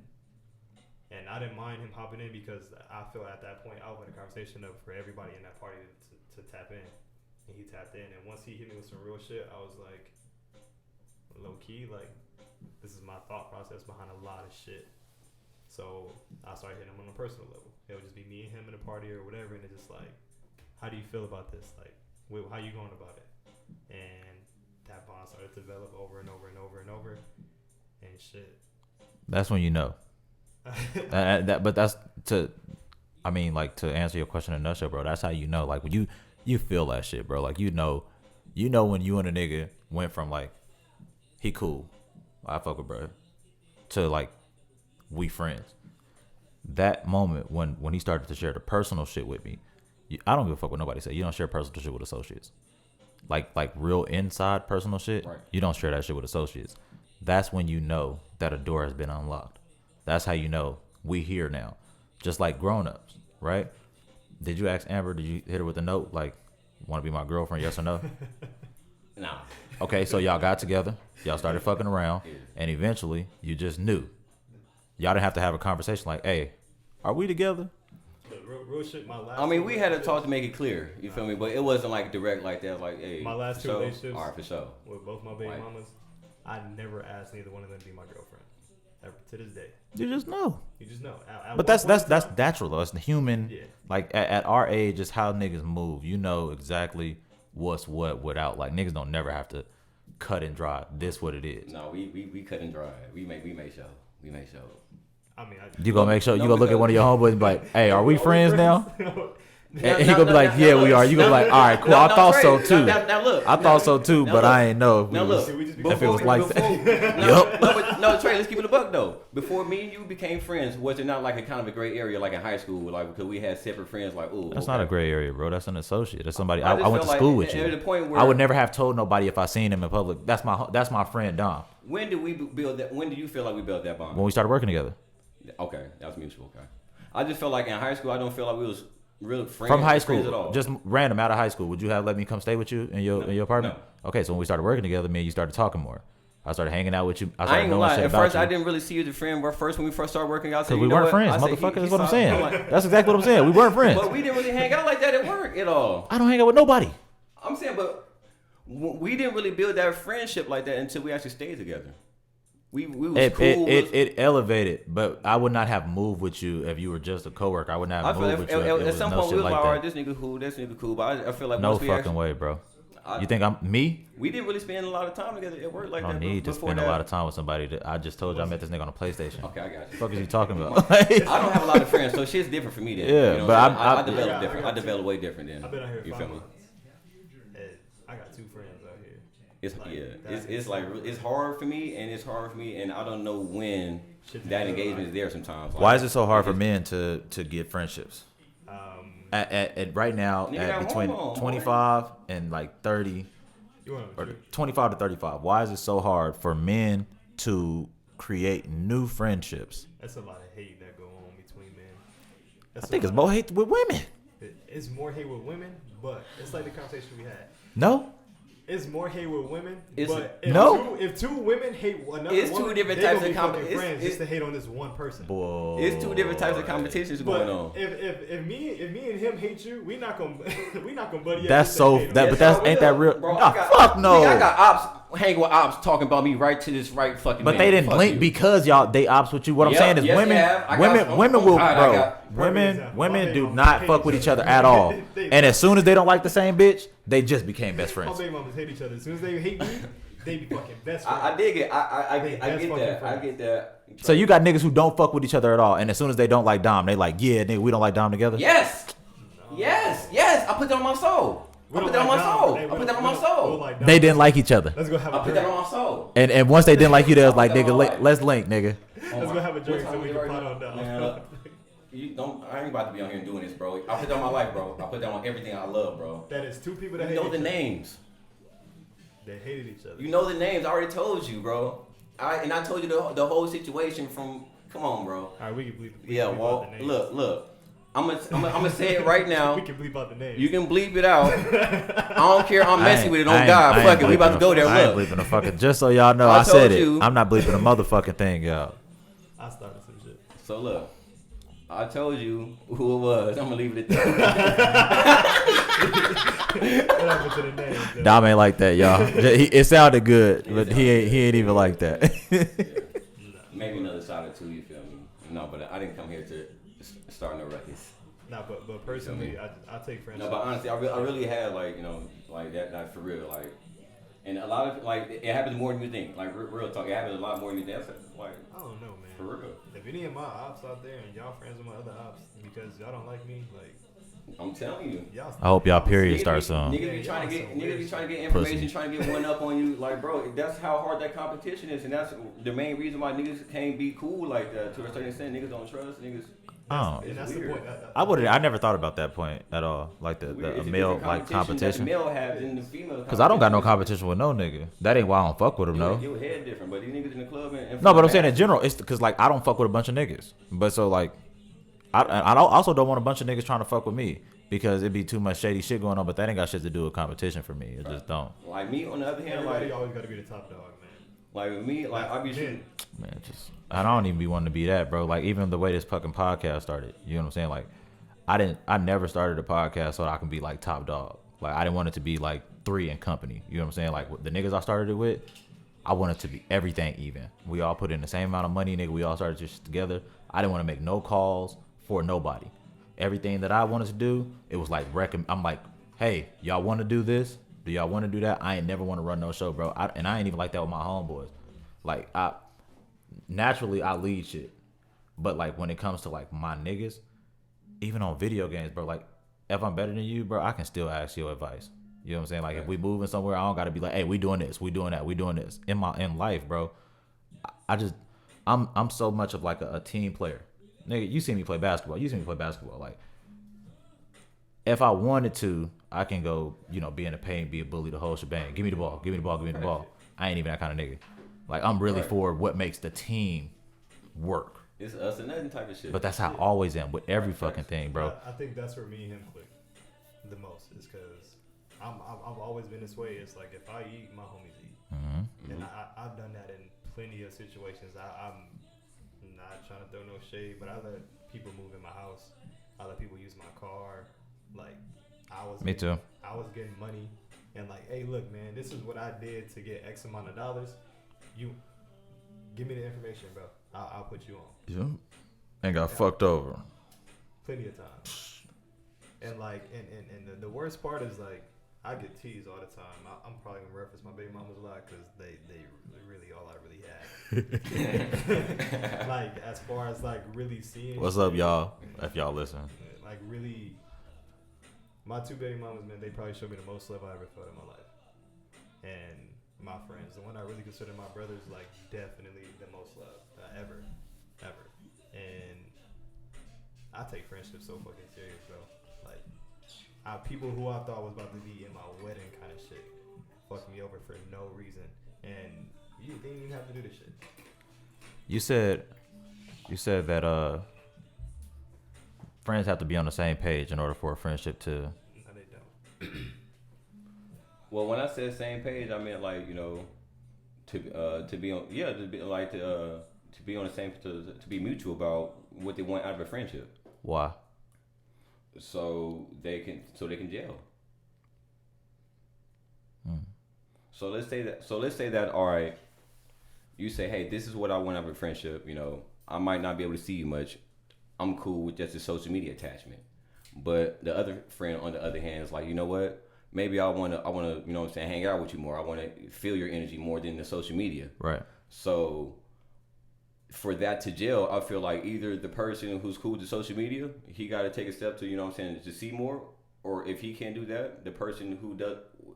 And I didn't mind him hopping in because I feel at that point I was in a conversation for everybody in that party to tap in. And he tapped in. And once he hit me with some real shit, I was like, low key, like, this is my thought process behind a lot of shit. So I started hitting him on a personal level. It would just be me and him in a party or whatever. And it's just like, how do you feel about this? Like, how you going about it? And that bond started to develop over and over and over and over. And shit.
That's when you know. But that's to answer your question in a nutshell, bro. That's how you know. Like when you feel that shit, bro. Like you know when you and a nigga went from like he cool, I fuck with bro, to like we friends. That moment when he started to share the personal shit with me, I don't give a fuck what nobody say. You don't share personal shit with associates. Like real inside personal shit. Right. You don't share that shit with associates. That's when you know that a door has been unlocked. That's how you know we here now. Just like grown-ups, right? Did you ask Amber, did you hit her with a note like, want to be my girlfriend, yes or no?
No.
Okay, so y'all got together. Y'all started fucking around. And eventually, you just knew. Y'all didn't have to have a conversation like, hey, are we together?
real shit. My last.
I mean, we had to talk to make it clear. You feel me? But it wasn't like direct like that. Like, hey,
my last two relationships.
All right, for sure.
With both my baby mamas, I never asked neither one of them to be my girlfriend. Ever to this day.
You just know.
You just know.
But that's natural though. It's the human.
Yeah.
Like at our age, it's how niggas move. You know exactly what's what without. Like niggas don't never have to cut and dry. This what it is.
No, we cut and dry. We make sure. We make sure.
I mean,
you gonna make sure you gonna look at one of your homeboys and be like, "Hey, are we friends now?" And he gonna be like, "Yeah, we are." You gonna be like, "All right, cool. I thought so too.
Now look,
I thought so too, but I ain't know
if
it was like that."
No, Trey, let's keep it a buck though. Before me and you became friends, was it not like a kind of a gray area, like in high school, like because we had separate friends? Like, ooh,
that's not a gray area, bro. That's an associate. That's somebody I went to
like
school with you.
At the point where
I would never have told nobody if I seen him in public. That's my friend Dom.
When did we build that? When do you feel like we built that bond?
When we started working together.
Okay, that was mutual. Okay, I just felt like in high school, I don't feel like we was real friends
from high
friends
school,
at all.
just random out of high school. Would you have let me come stay with you in your apartment?
No.
Okay, so when we started working together, me and you started talking more. I started hanging out with you. I
ain't gonna lie. At first,
you.
I didn't really see you as a friend. But first, when we first started working out,
because we weren't friends, motherfucker. Is what I'm saying. That's exactly what I'm saying. We weren't friends.
But we didn't really hang out like that at work at all.
I don't hang out with nobody.
I'm saying, but we didn't really build that friendship like that until we actually stayed together. We was cool.
It elevated, but I would not have moved with you if you were just a coworker. I would not have moved with you.
At some point, we was like, all right, this nigga cool, But I feel like
no fucking way, bro. You think I'm me?
We didn't really spend a lot of time together at work like that.
I don't need to spend a lot of time with somebody. I just told you I met this nigga on a PlayStation.
Okay, I got you.
What the fuck is you talking about?
I don't have a lot of friends, so shit's different for me. Then,
yeah,
you know
but
I develop different. I develop way different than.
I've been out here
you
5
feel me?
months. I got 2 friends out here.
It's hard for me, and I don't know when that engagement is there. Sometimes.
Why is it so hard for men to get friendships? At right now, at between 25 and like 30, or 25 to 35, why is it so hard for men to create new friendships?
That's a lot of hate that go on between men.
I think it's more hate with women.
It's more hate with women, but it's like the conversation we had.
No.
It's more hate with women, but if two women hate another
it's
woman,
two different
they
types
gonna
of
be fucking friends just to hate on this one person.
Boy.
It's two different types of competitions going on.
If me and him hate you, we not gonna buddy up.
That's so that, but that's ain't that real?
Bro,
fuck no.
I got ops hanging with ops talking about me right to this right fucking.
But they didn't link because they ops with you. What I'm saying is women will, bro. Women do not fuck with each other at all. And as soon as they don't like the same bitch, they just became best friends.
My baby mamas hate each other. As soon as they hate me, they be fucking best friends.
I dig it. I get that. I get that.
So you got niggas who don't fuck with each other at all, and as soon as they don't like Dom, they like, yeah, nigga, we don't like Dom together.
Yes. I put that on my soul. I put that on my soul.
They didn't like each other.
Let's go have a drink.
I put that on my soul.
And once they didn't like you, they was like, nigga, let's link, nigga.
Let's go have a drink so we can pot on down.
I ain't about to be on here doing this, bro. I put that on my life, bro. I put that on everything I love, bro.
That is 2 people that
hate each other. You know the names.
They hated each other.
You know the names. I already told you, bro. I told you the whole situation from. Come on, bro.
All right, we can bleep.
Yeah, well, look. I'm gonna say it right now.
We can bleep out the names.
You can bleep it out. I don't care. I'm messing with it. On God, fuck it. We about to go there.
I ain't bleeping a fucking. Just so y'all know, I said it. I'm not bleeping a motherfucking thing, y'all.
I started some shit.
So look. I told you who it was. I'm gonna leave it at that.
What happened to the name?
Dom ain't like that, y'all. It sounded good, but he ain't even like that.
Maybe another side or two. You feel me? No, but I didn't come here to start no ruckus.
Nah, but personally, I take friends.
No, but honestly, I really had like like that for real, like, and a lot of like it happens more than you think. Like real talk, it happens a lot more than you think. Like
I don't know, man.
For real.
If any of my ops out there and y'all friends with my other ops because y'all don't like me, like
I'm telling you.
I hope y'all period starts soon.
Niggas be trying to get information,
Pussy.
trying to get one up on you. Like, bro, that's how hard that competition is, and that's the main reason why niggas can't be cool like that. To a certain extent, niggas don't trust niggas.
Oh,
and that's the point.
I never thought about that point at all. Like the male like competition.
That the male have than the female.
Because I don't got no competition with no nigga. That ain't why I don't fuck with him, no.
Your head different, but these niggas in the club and
no, but I'm saying in general, it's because like I don't fuck with a bunch of niggas. But so like, I also don't want a bunch of niggas trying to fuck with me because it'd be too much shady shit going on. But that ain't got shit to do with competition for me. It just don't.
Like me on the other hand,
everybody
like
always got to be the top dog, man.
Like with me, like I be shooting.
Man, I don't even be wanting to be that, bro. Like even the way this fucking podcast started, you know what I'm saying? Like I never started a podcast so that I can be like top dog. Like I didn't want it to be like 3 in company. You know what I'm saying? Like the niggas I started it with, I wanted to be everything even. We all put in the same amount of money, nigga. We all started just together. I didn't want to make no calls for nobody. Everything that I wanted to do, it was like I'm like, hey, y'all want to do this? Do y'all want to do that? I ain't never want to run no show, bro. And I ain't even like that with my homeboys. Like naturally I lead shit, but like when it comes to like my niggas, even on video games, bro, like if I'm better than you, bro, I can still ask your advice. You know what I'm saying? Like if we moving somewhere, I don't gotta be like, hey, we doing this, we doing that, we doing this. In life, bro, I'm so much of like a team player. Nigga, you see me play basketball. Like if I wanted to, I can go, be in the paint, be a bully, the whole shebang. Give me the ball. I ain't even that kind of nigga. Like I'm really for what makes the team work.
It's us and nothing type of shit.
But that's how I always am with every fucking thing, bro.
I think that's where me and him click the most is because I've always been this way. It's like if I eat, my homies eat.
Mm-hmm.
And I've done that in plenty of situations. I'm not trying to throw no shade, but I let people move in my house. I let people use my car. Like I was getting money and like, hey, look, man, this is what I did to get X amount of dollars. You give me the information, bro. I'll put you on.
Yeah. And got fucked over.
Plenty of times. And like, and the worst part is like, I get teased all the time. I'm probably gonna reference my baby mamas a lot because they really all I really had. Like as far as like really seeing.
What's up, y'all? If y'all listen.
Like really, my 2 baby mamas, man, they probably showed me the most love I ever felt in my life. And my friends, the one I really consider my brothers, like definitely the most love ever. And I take friendship so fucking serious, bro. Like, people who I thought was about to be in my wedding kind of shit fucked me over for no reason, and you didn't even have to do this shit.
You said that friends have to be on the same page in order for a friendship to.
No, they don't.
Well, when I said same page, I meant like to be on to be on the same to be mutual about what they want out of a friendship.
Why?
So they can gel. So let's say that all right. You say, hey, this is what I want out of a friendship. I might not be able to see you much. I'm cool with just a social media attachment. But the other friend, on the other hand, is like, you know what? Maybe I wanna, hang out with you more. I wanna feel your energy more than the social media.
Right.
So for that to gel, I feel like either the person who's cool with the social media, he got to take a step to, to see more. Or if he can't do that, the person who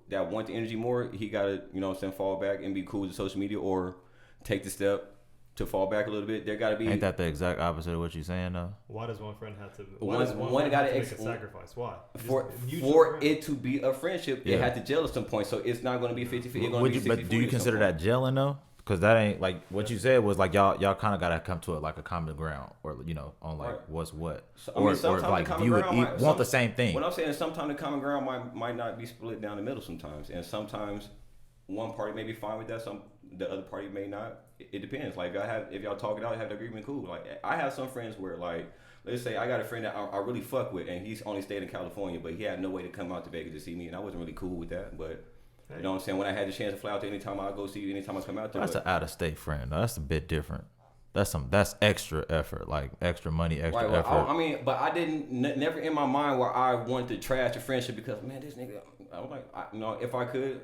that want the energy more, he got to, fall back and be cool with the social media or take the step to fall back a little bit. There got to be.
Ain't that the exact opposite of what you're saying though?
Why does one friend have to?
One got to
make a sacrifice? Why?
For it to be a friendship, it had to gel at some point. So it's not going to be 50-50. It's going to be 60-40.
But do you consider that gelling though? Because that ain't like what you said was like y'all kind of gotta come to it like a common ground or on like right. What's what
so,
or like you would want the same thing.
What I'm saying is sometimes the common ground might not be split down the middle sometimes, and sometimes one party may be fine with that, the other party may not. It depends. Like if y'all talk it out, have the agreement, cool. Like I have some friends where like let's say I got a friend that I really fuck with, and he's only stayed in California, but he had no way to come out to Vegas to see me, and I wasn't really cool with that, but. You know what I'm saying? When I had the chance to fly out there, anytime I go see you, anytime I come out there.
That's an out of state friend. That's a bit different. That's extra effort, like extra money, extra
right, well,
effort.
But I didn't never in my mind where I wanted to trash a friendship because man, this nigga. I was like, if I could,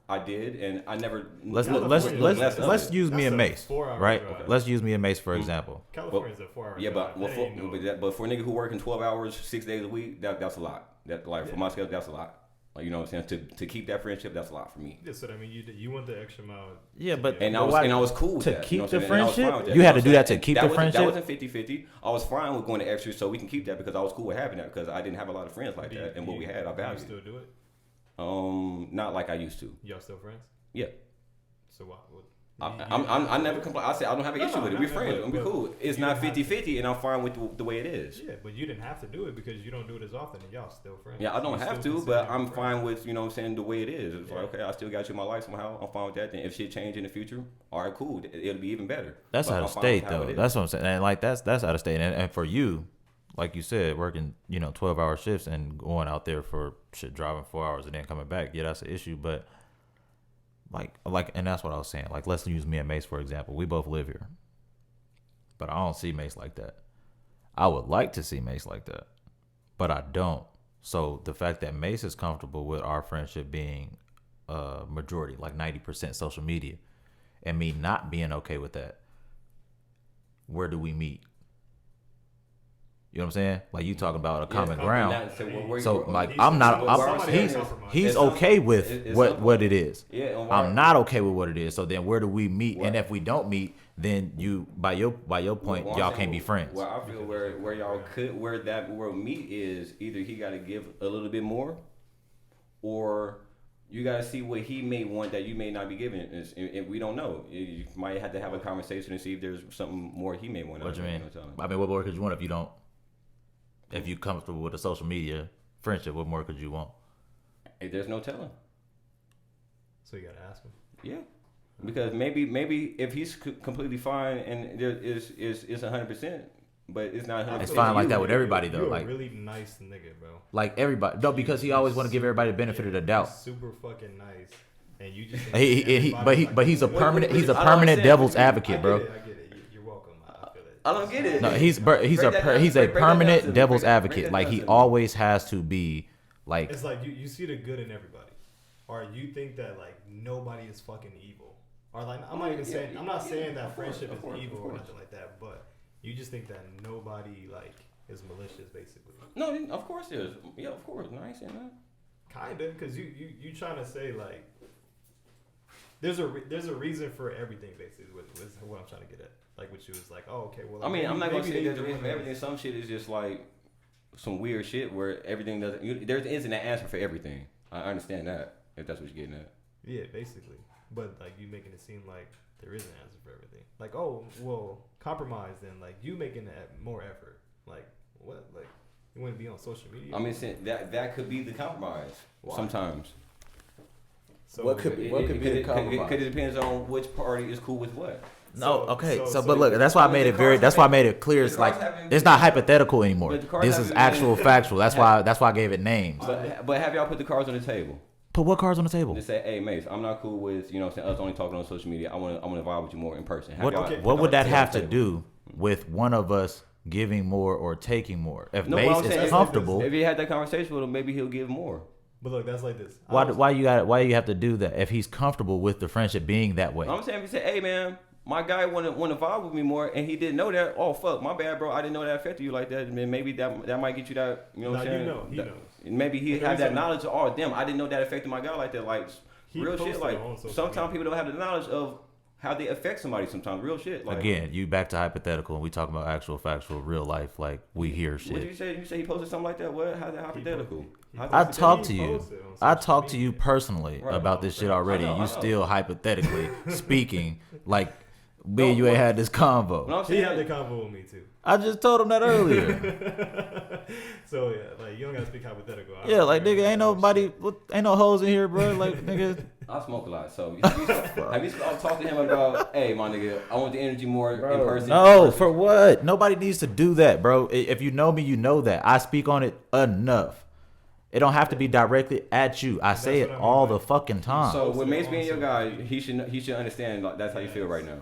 I did, and I never.
Let's use me and Mace, right?
Okay.
Let's use me and Mace for example.
California's a 4 hour.
Yeah, but for a nigga who working 12 hours, 6 days a week, that's a lot. That for my schedule, that's a lot. Like, you know what I'm saying? To keep that friendship, that's a lot for me.
Yeah, so I mean, you want the extra mile.
Yeah, but
I was cool with
to
that.
Keep the friendship. You had to do that to keep the friendship.
That wasn't 50-50. I was fine with going to extra, so we can keep that because I was cool with having that because I didn't have a lot of friends like that, and what we had, I valued.
You still do it?
Not like I used to.
Y'all still friends?
Yeah.
So what?
I never complain. I said I don't have an issue with it. We're friends. We're cool. It's not 50-50, and I'm fine with the way it is.
Yeah, but you didn't have to do it because you don't do it as often, and y'all still friends.
Yeah, I don't have to, but I'm fine with the way it is. It's like okay, I still got you in my life somehow. I'm fine with that. Then if shit change in the future, all right, cool. It'll be even better.
That's out of state though. That's what I'm saying. And like that's out of state. And for you, like you said, working 12-hour shifts and going out there for shit, driving 4 hours and then coming back. Yeah, that's an issue. But like, and that's what I was saying. Like, let's use me and Mace for example. We both live here, but I don't see Mace like that. I would like to see Mace like that, but I don't. So the fact that Mace is comfortable with our friendship being majority, like 90% social media, and me not being okay with that, where do we meet? You know what I'm saying? Like, you talking about a common ground. So like, he's okay with what it is.
Yeah,
I'm not okay with what it is. So then where do we meet? And if we don't meet, then you, by your point, y'all can't be friends.
Well, I feel where y'all could, where we'll meet is either he got to give a little bit more, or you got to see what he may want that you may not be giving. And we don't know. You might have to have a conversation and see if there's something more he may want.
What you mean? I mean, what more could you want if you don't? If you're comfortable with a social media friendship, what more could you want?
There's no telling.
So you gotta ask him.
Yeah, because maybe if he's completely fine and there is 100%, but it's not 100%.
It's fine like that with everybody though.
You're
like
a really nice nigga, bro.
Like everybody, no, because he always want to give everybody the benefit of the doubt.
Super fucking nice, and you just.
He's a permanent devil's advocate, bro.
I get it. You're welcome. I feel it.
I don't get it.
No, he's a permanent devil's advocate. Like, he always has to be like.
It's like you see the good in everybody, or you think that like nobody is fucking evil, or like I'm not even saying that friendship is evil or nothing like that, but you just think that nobody like is malicious, basically.
No, of course there's. Yeah, of course. No, I ain't saying that.
Kinda, because you trying to say like there's a reason for everything, basically. With what I'm trying to get at. Like, what you was like, oh, okay, well.
I mean, I'm not gonna say there's a reason for everything. Some shit is just like some weird shit where everything doesn't. There isn't an answer for everything. I understand that, if that's what you're getting at.
Yeah, basically. But like, you making it seem like there is an answer for everything. Like, oh, well, compromise then. Like, you making more effort. Like, what? Like, you want to be on social media?
I mean, that could be the compromise. Why? Sometimes.
So
what could be the compromise?
Because it depends on which party is cool with what.
No, okay. But look, that's why I made it clear. It's like, it's not hypothetical anymore. This is actual factual. That's why I gave it names.
But have y'all put the cards on the table?
Put what cards on the table?
To say, hey, Mace, I'm not cool with us only talking on social media. I want to vibe with you more in person.
What would that have to do with one of us giving more or taking more? If Mace is comfortable,
if he had that conversation with him, maybe he'll give more.
But look, that's like this.
Why you have to do that if he's comfortable with the friendship being that way?
I'm saying, if you say, hey man, my guy want to vibe with me more, and he didn't know that. Oh fuck, my bad, bro. I didn't know that affected you like that. And maybe that might get you that. You know what I'm saying?
He knows.
Maybe he had that knowledge. Oh damn, I didn't know that affected my guy like that. Like real shit. Like sometimes people don't have the knowledge of how they affect somebody. Sometimes real shit. Like,
again, you back to hypothetical, and we talking about actual factual real life. Like, we hear shit.
What did you say? You say he posted something like that? What? How's that hypothetical?
I talked to you personally about this shit already. You still hypothetically speaking like me and you ain't had this convo.
He had the convo with me too.
I just told him that earlier.
So yeah, like, you don't gotta speak hypothetical.
Yeah, like, nigga, ain't no hoes in here, bro. Like, nigga.
I smoke a lot, so have you talked to him about, hey, my nigga, I want the energy more in person?
No, for what? Nobody needs to do that, bro. If you know me, you know that. I speak on it enough. It don't have to be directly at you. I say it all the fucking time.
So with Mace being your guy, he should understand, like, that's how you feel right now.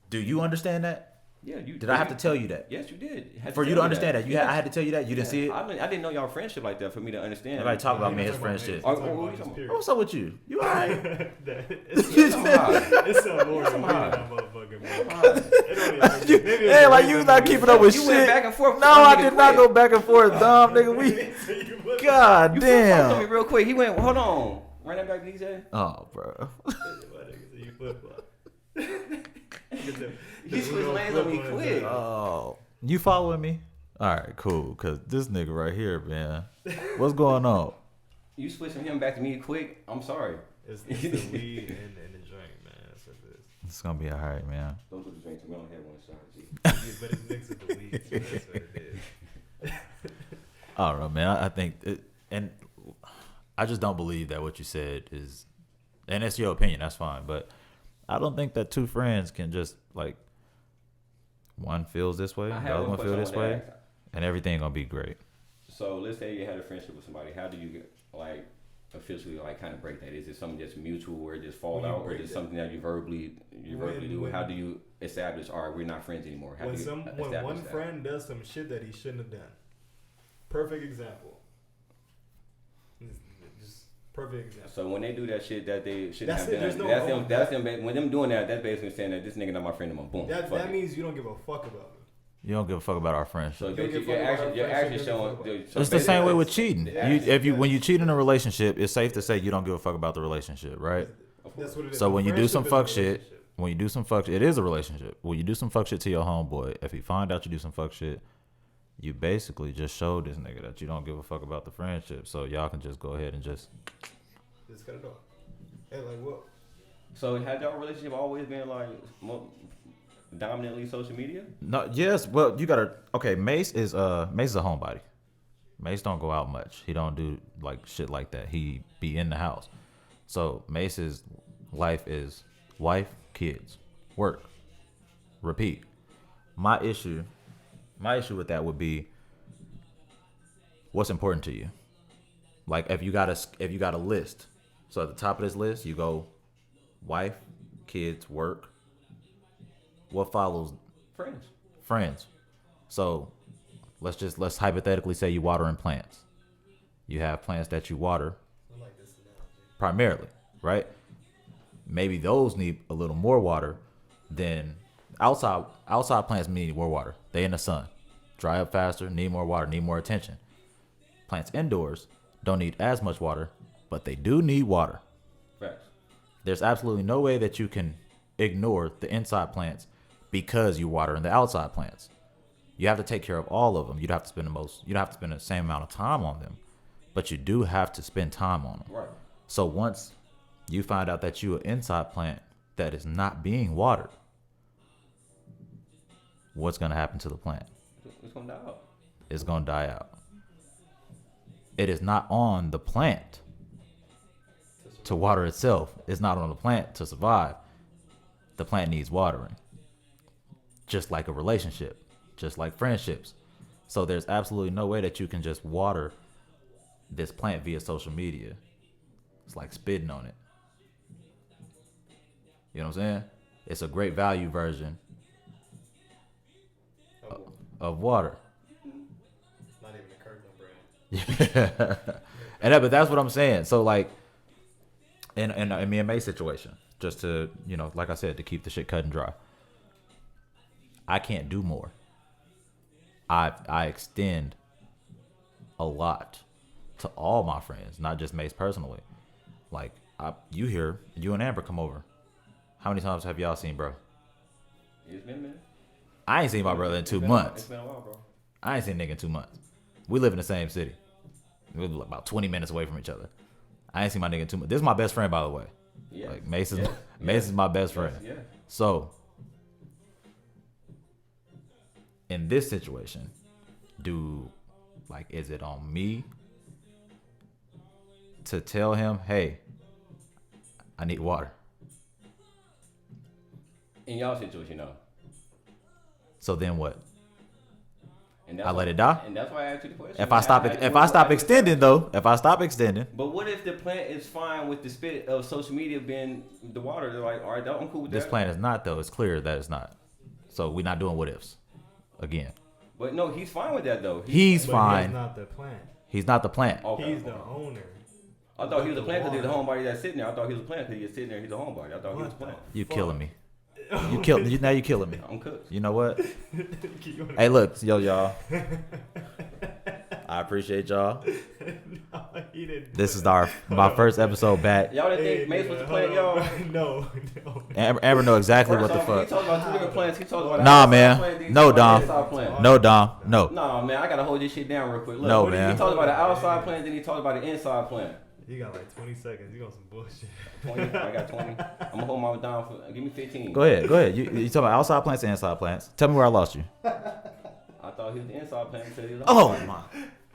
Do you understand that?
Yeah, you
did. I have to tell you that?
Yes, you did.
For you to understand that, I had to tell you that. You didn't see it.
I didn't know y'all friendship like that for me to understand.
Everybody talk about me his friendship. What's up with you? You alright?
It's so more than that motherfucker.
Hey, like, you not keeping up with shit.
You went back and forth.
No, I did not go back and forth, dumb nigga. God damn.
You me real quick. He went. Hold on. Run that back, DJ.
Oh, bro.
You flip flop.
He switched lanes on me quick.
Oh, you following me? All right, cool. Cause this nigga right here, man, what's going on?
You switching him back to me quick? I'm sorry.
It's the weed and the drink, man. That's what it is.
It's gonna be all right, man.
Don't do the drink. We only have one shot.
Yeah, but it's mixed with the weed, so that's what it is.
I don't know, man. I think, and I just don't believe that what you said is, and it's your opinion. That's fine, but I don't think that two friends can just, like, one feels this way, the other one feels this way. and everything gonna be great.
So let's say you had a friendship with somebody. How do you get like officially like kind of break that? Is it something that's mutual where it just fall out, or is it something that you verbally do? How do you establish? All right, we're not friends anymore. How do you
when one friend does some shit that he shouldn't have done. Perfect example. Just perfect example.
So when they do that shit that they shouldn't have done, that's them. When them doing that, that's basically saying that this nigga not my friend anymore. Boom.
That means you don't give a fuck about me.
You don't give a fuck about our friendship.
So you're actually showing.
It's the same way with cheating. When you cheat in a relationship, it's safe to say you don't give a fuck about the relationship, right?
That's what it is.
So when you do some fuck shit, it is a relationship. When you do some fuck shit to your homeboy, if he find out you do some fuck shit, you basically just showed this nigga that you don't give a fuck about the friendship. So y'all can just go ahead and just
cut it off. Hey, like what?
So had y'all relationship always been like dominantly social media?
No, yes. Well, you gotta. Okay, Mace is a homebody. Mace don't go out much. He don't do like shit like that. He be in the house. So Mace's life is wife, kids, work, repeat. My issue with that would be what's important to you. Like if you got a list. So at the top of this list, you go wife, kids, work. What follows? Friends. So let's hypothetically say you watering plants. You have plants that you water primarily, right? Maybe those need a little more water than outside plants need more water. They in the sun. Dry up faster, need more water, need more attention. Plants indoors don't need as much water, but they do need water.
Facts. There's
absolutely no way that you can ignore the inside plants because you water in the outside plants. You have to take care of all of them. You don't have to spend the same amount of time on them, but you do have to spend time on them.
Right.
So once you find out that you're an inside plant that is not being watered, what's going to happen to the plant?
It's going to die out.
It's going to die out. It is not on the plant to water itself. It's not on the plant to survive. The plant needs watering. Just like a relationship, just like friendships. So there's absolutely no way that you can just water this plant via social media. It's like spitting on it. You know what I'm saying? It's a great value version of water.
It's not even a Kirkland brand.
But that's what I'm saying. So like, in me and May's situation, just to, like I said, to keep the shit cut and dry. I can't do more. I extend a lot to all my friends, not just Mace personally. Like you and Amber come over. How many times have y'all seen bro?
It's been a minute.
I ain't seen my brother in 2 months.
It's been a while, bro.
I ain't seen nigga in 2 months. We live in the same city. We live about 20 minutes away from each other. I ain't seen my nigga in 2 months. This is my best friend, by the way.
Yeah.
Like Mace is my best friend.
Yeah.
So in this situation, is it on me to tell him, hey, I need water?
In y'all situation, no.
So then what?
And
I let it die.
And that's why I asked you the question.
If I stop extending.
But what if the plant is fine with the spit of social media being the water? They're like, all right, I'm cool with that.
This plant is not though. It's clear that it's not. So we're not doing what ifs. Again.
But no, he's fine with that though.
He's fine.
He's not the plant.
He's not the plant.
Okay.
He's the owner.
I thought he was a plant because he's a homebody that's sitting there. I thought he was a plant because he's sitting there. He's a homebody. I thought he was a plant.
You killing me. Now you killing me.
I'm cooked.
You know what? Hey, look, y'all. I appreciate y'all.
No, he didn't.
This is my first episode back.
Y'all didn't think Mace was a plant, y'all?
No.
Amber know exactly what the fuck.
He talked about 2 different plants. He talked about
nah, man. No, Dom. No, Dom. No.
Nah, man. I gotta hold this shit down real quick. Look,
no, man.
He talked about the outside plant, then he talked about the inside plant.
You got like 20 seconds. You got some bullshit.
20. I got 20. I'm gonna hold mine down for. Give me 15.
Go ahead. You talking about outside plants and inside plants? Tell me where I lost you.
I thought he was the inside plant until he was.
Oh my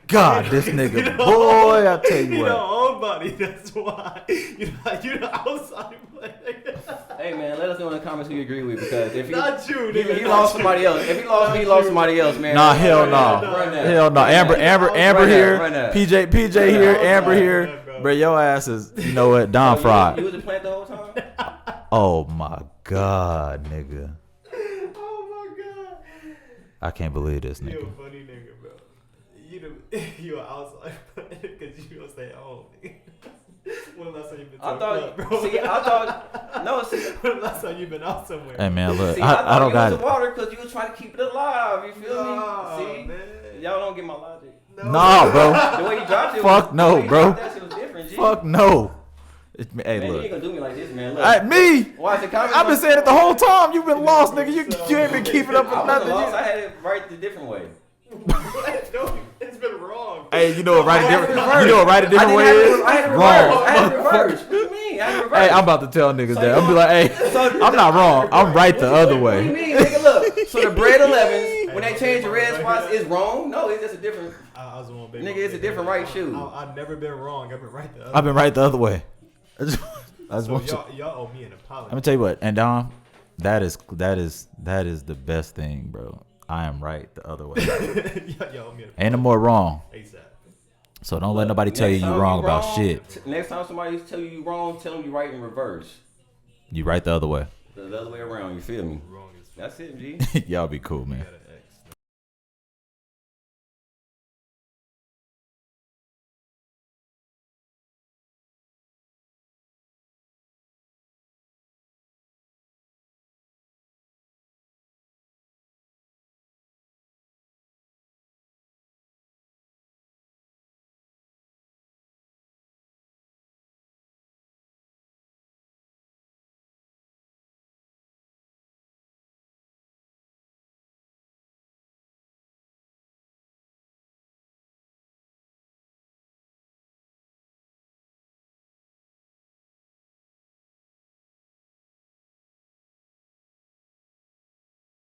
God, this nigga, boy! I tell you what.
You know, own body. That's why. You know, outside plant.
Hey man, let us know in the comments who you agree with because if
Not you, nigga.
he lost somebody else. If he lost me, he lost somebody else, man.
Nah, hell no.
Run that.
Hell no. Amber
Run
here.
that.
PJ here. Amber here. Bro, your ass is, you know what? Don fried.
You was a plant the whole time?
Oh my God, nigga.
Oh my God.
I can't believe this,
You
nigga.
a funny nigga, bro. You an outside because you don't stay at home. When the last time you been to a club, bro?
See, I thought, no, see.
When the last time you been out somewhere?
Hey man, look,
See,
I don't got
you
it.
was water because you was trying to keep it alive. You feel
Nah,
me? See,
man.
y'all don't get my logic.
No.
Nah, bro.
The way you dropped it,
Fuck
was,
no,
the way you
bro.
dropped That shit was different, G.
Fuck no. Hey,
Man, you
look.
ain't gonna do me like this, man. Look.
Me?
Watch the comments.
I've been saying it the whole time. You've been lost, nigga. You ain't been keeping up with
I wasn't
nothing.
lost. I had it right the different way.
No, it's been wrong.
Hey, you know what right a different
I
way
had
is?
it reversed.
Wrong.
I had it reversed. What do you mean? I had it reversed.
Hey, I'm about to tell niggas that. I'm be like, hey,
So-
I'm not wrong. I'm right the other
What do you
way.
mean, nigga? Look. So the bread 11s, when they change the red spots, is wrong. No, it's just a different.
I was the one baby.
Nigga, it's a different right shoe.
I've never been wrong. I've been right the other.
I've been right the other way. I just
So
want you.
y'all owe me an apology.
Let me tell you what, and Dom, that is the best thing, bro. I am right the other way.
Y'all owe me an
Ain't no more wrong.
ASAP.
So don't let nobody tell you
Next time
wrong about shit.
Next time somebody tell you wrong, tell them you right in reverse.
You right the other way.
The other way around. You feel me?
Wrong as
That's it, G.
Y'all be cool, man.
gotta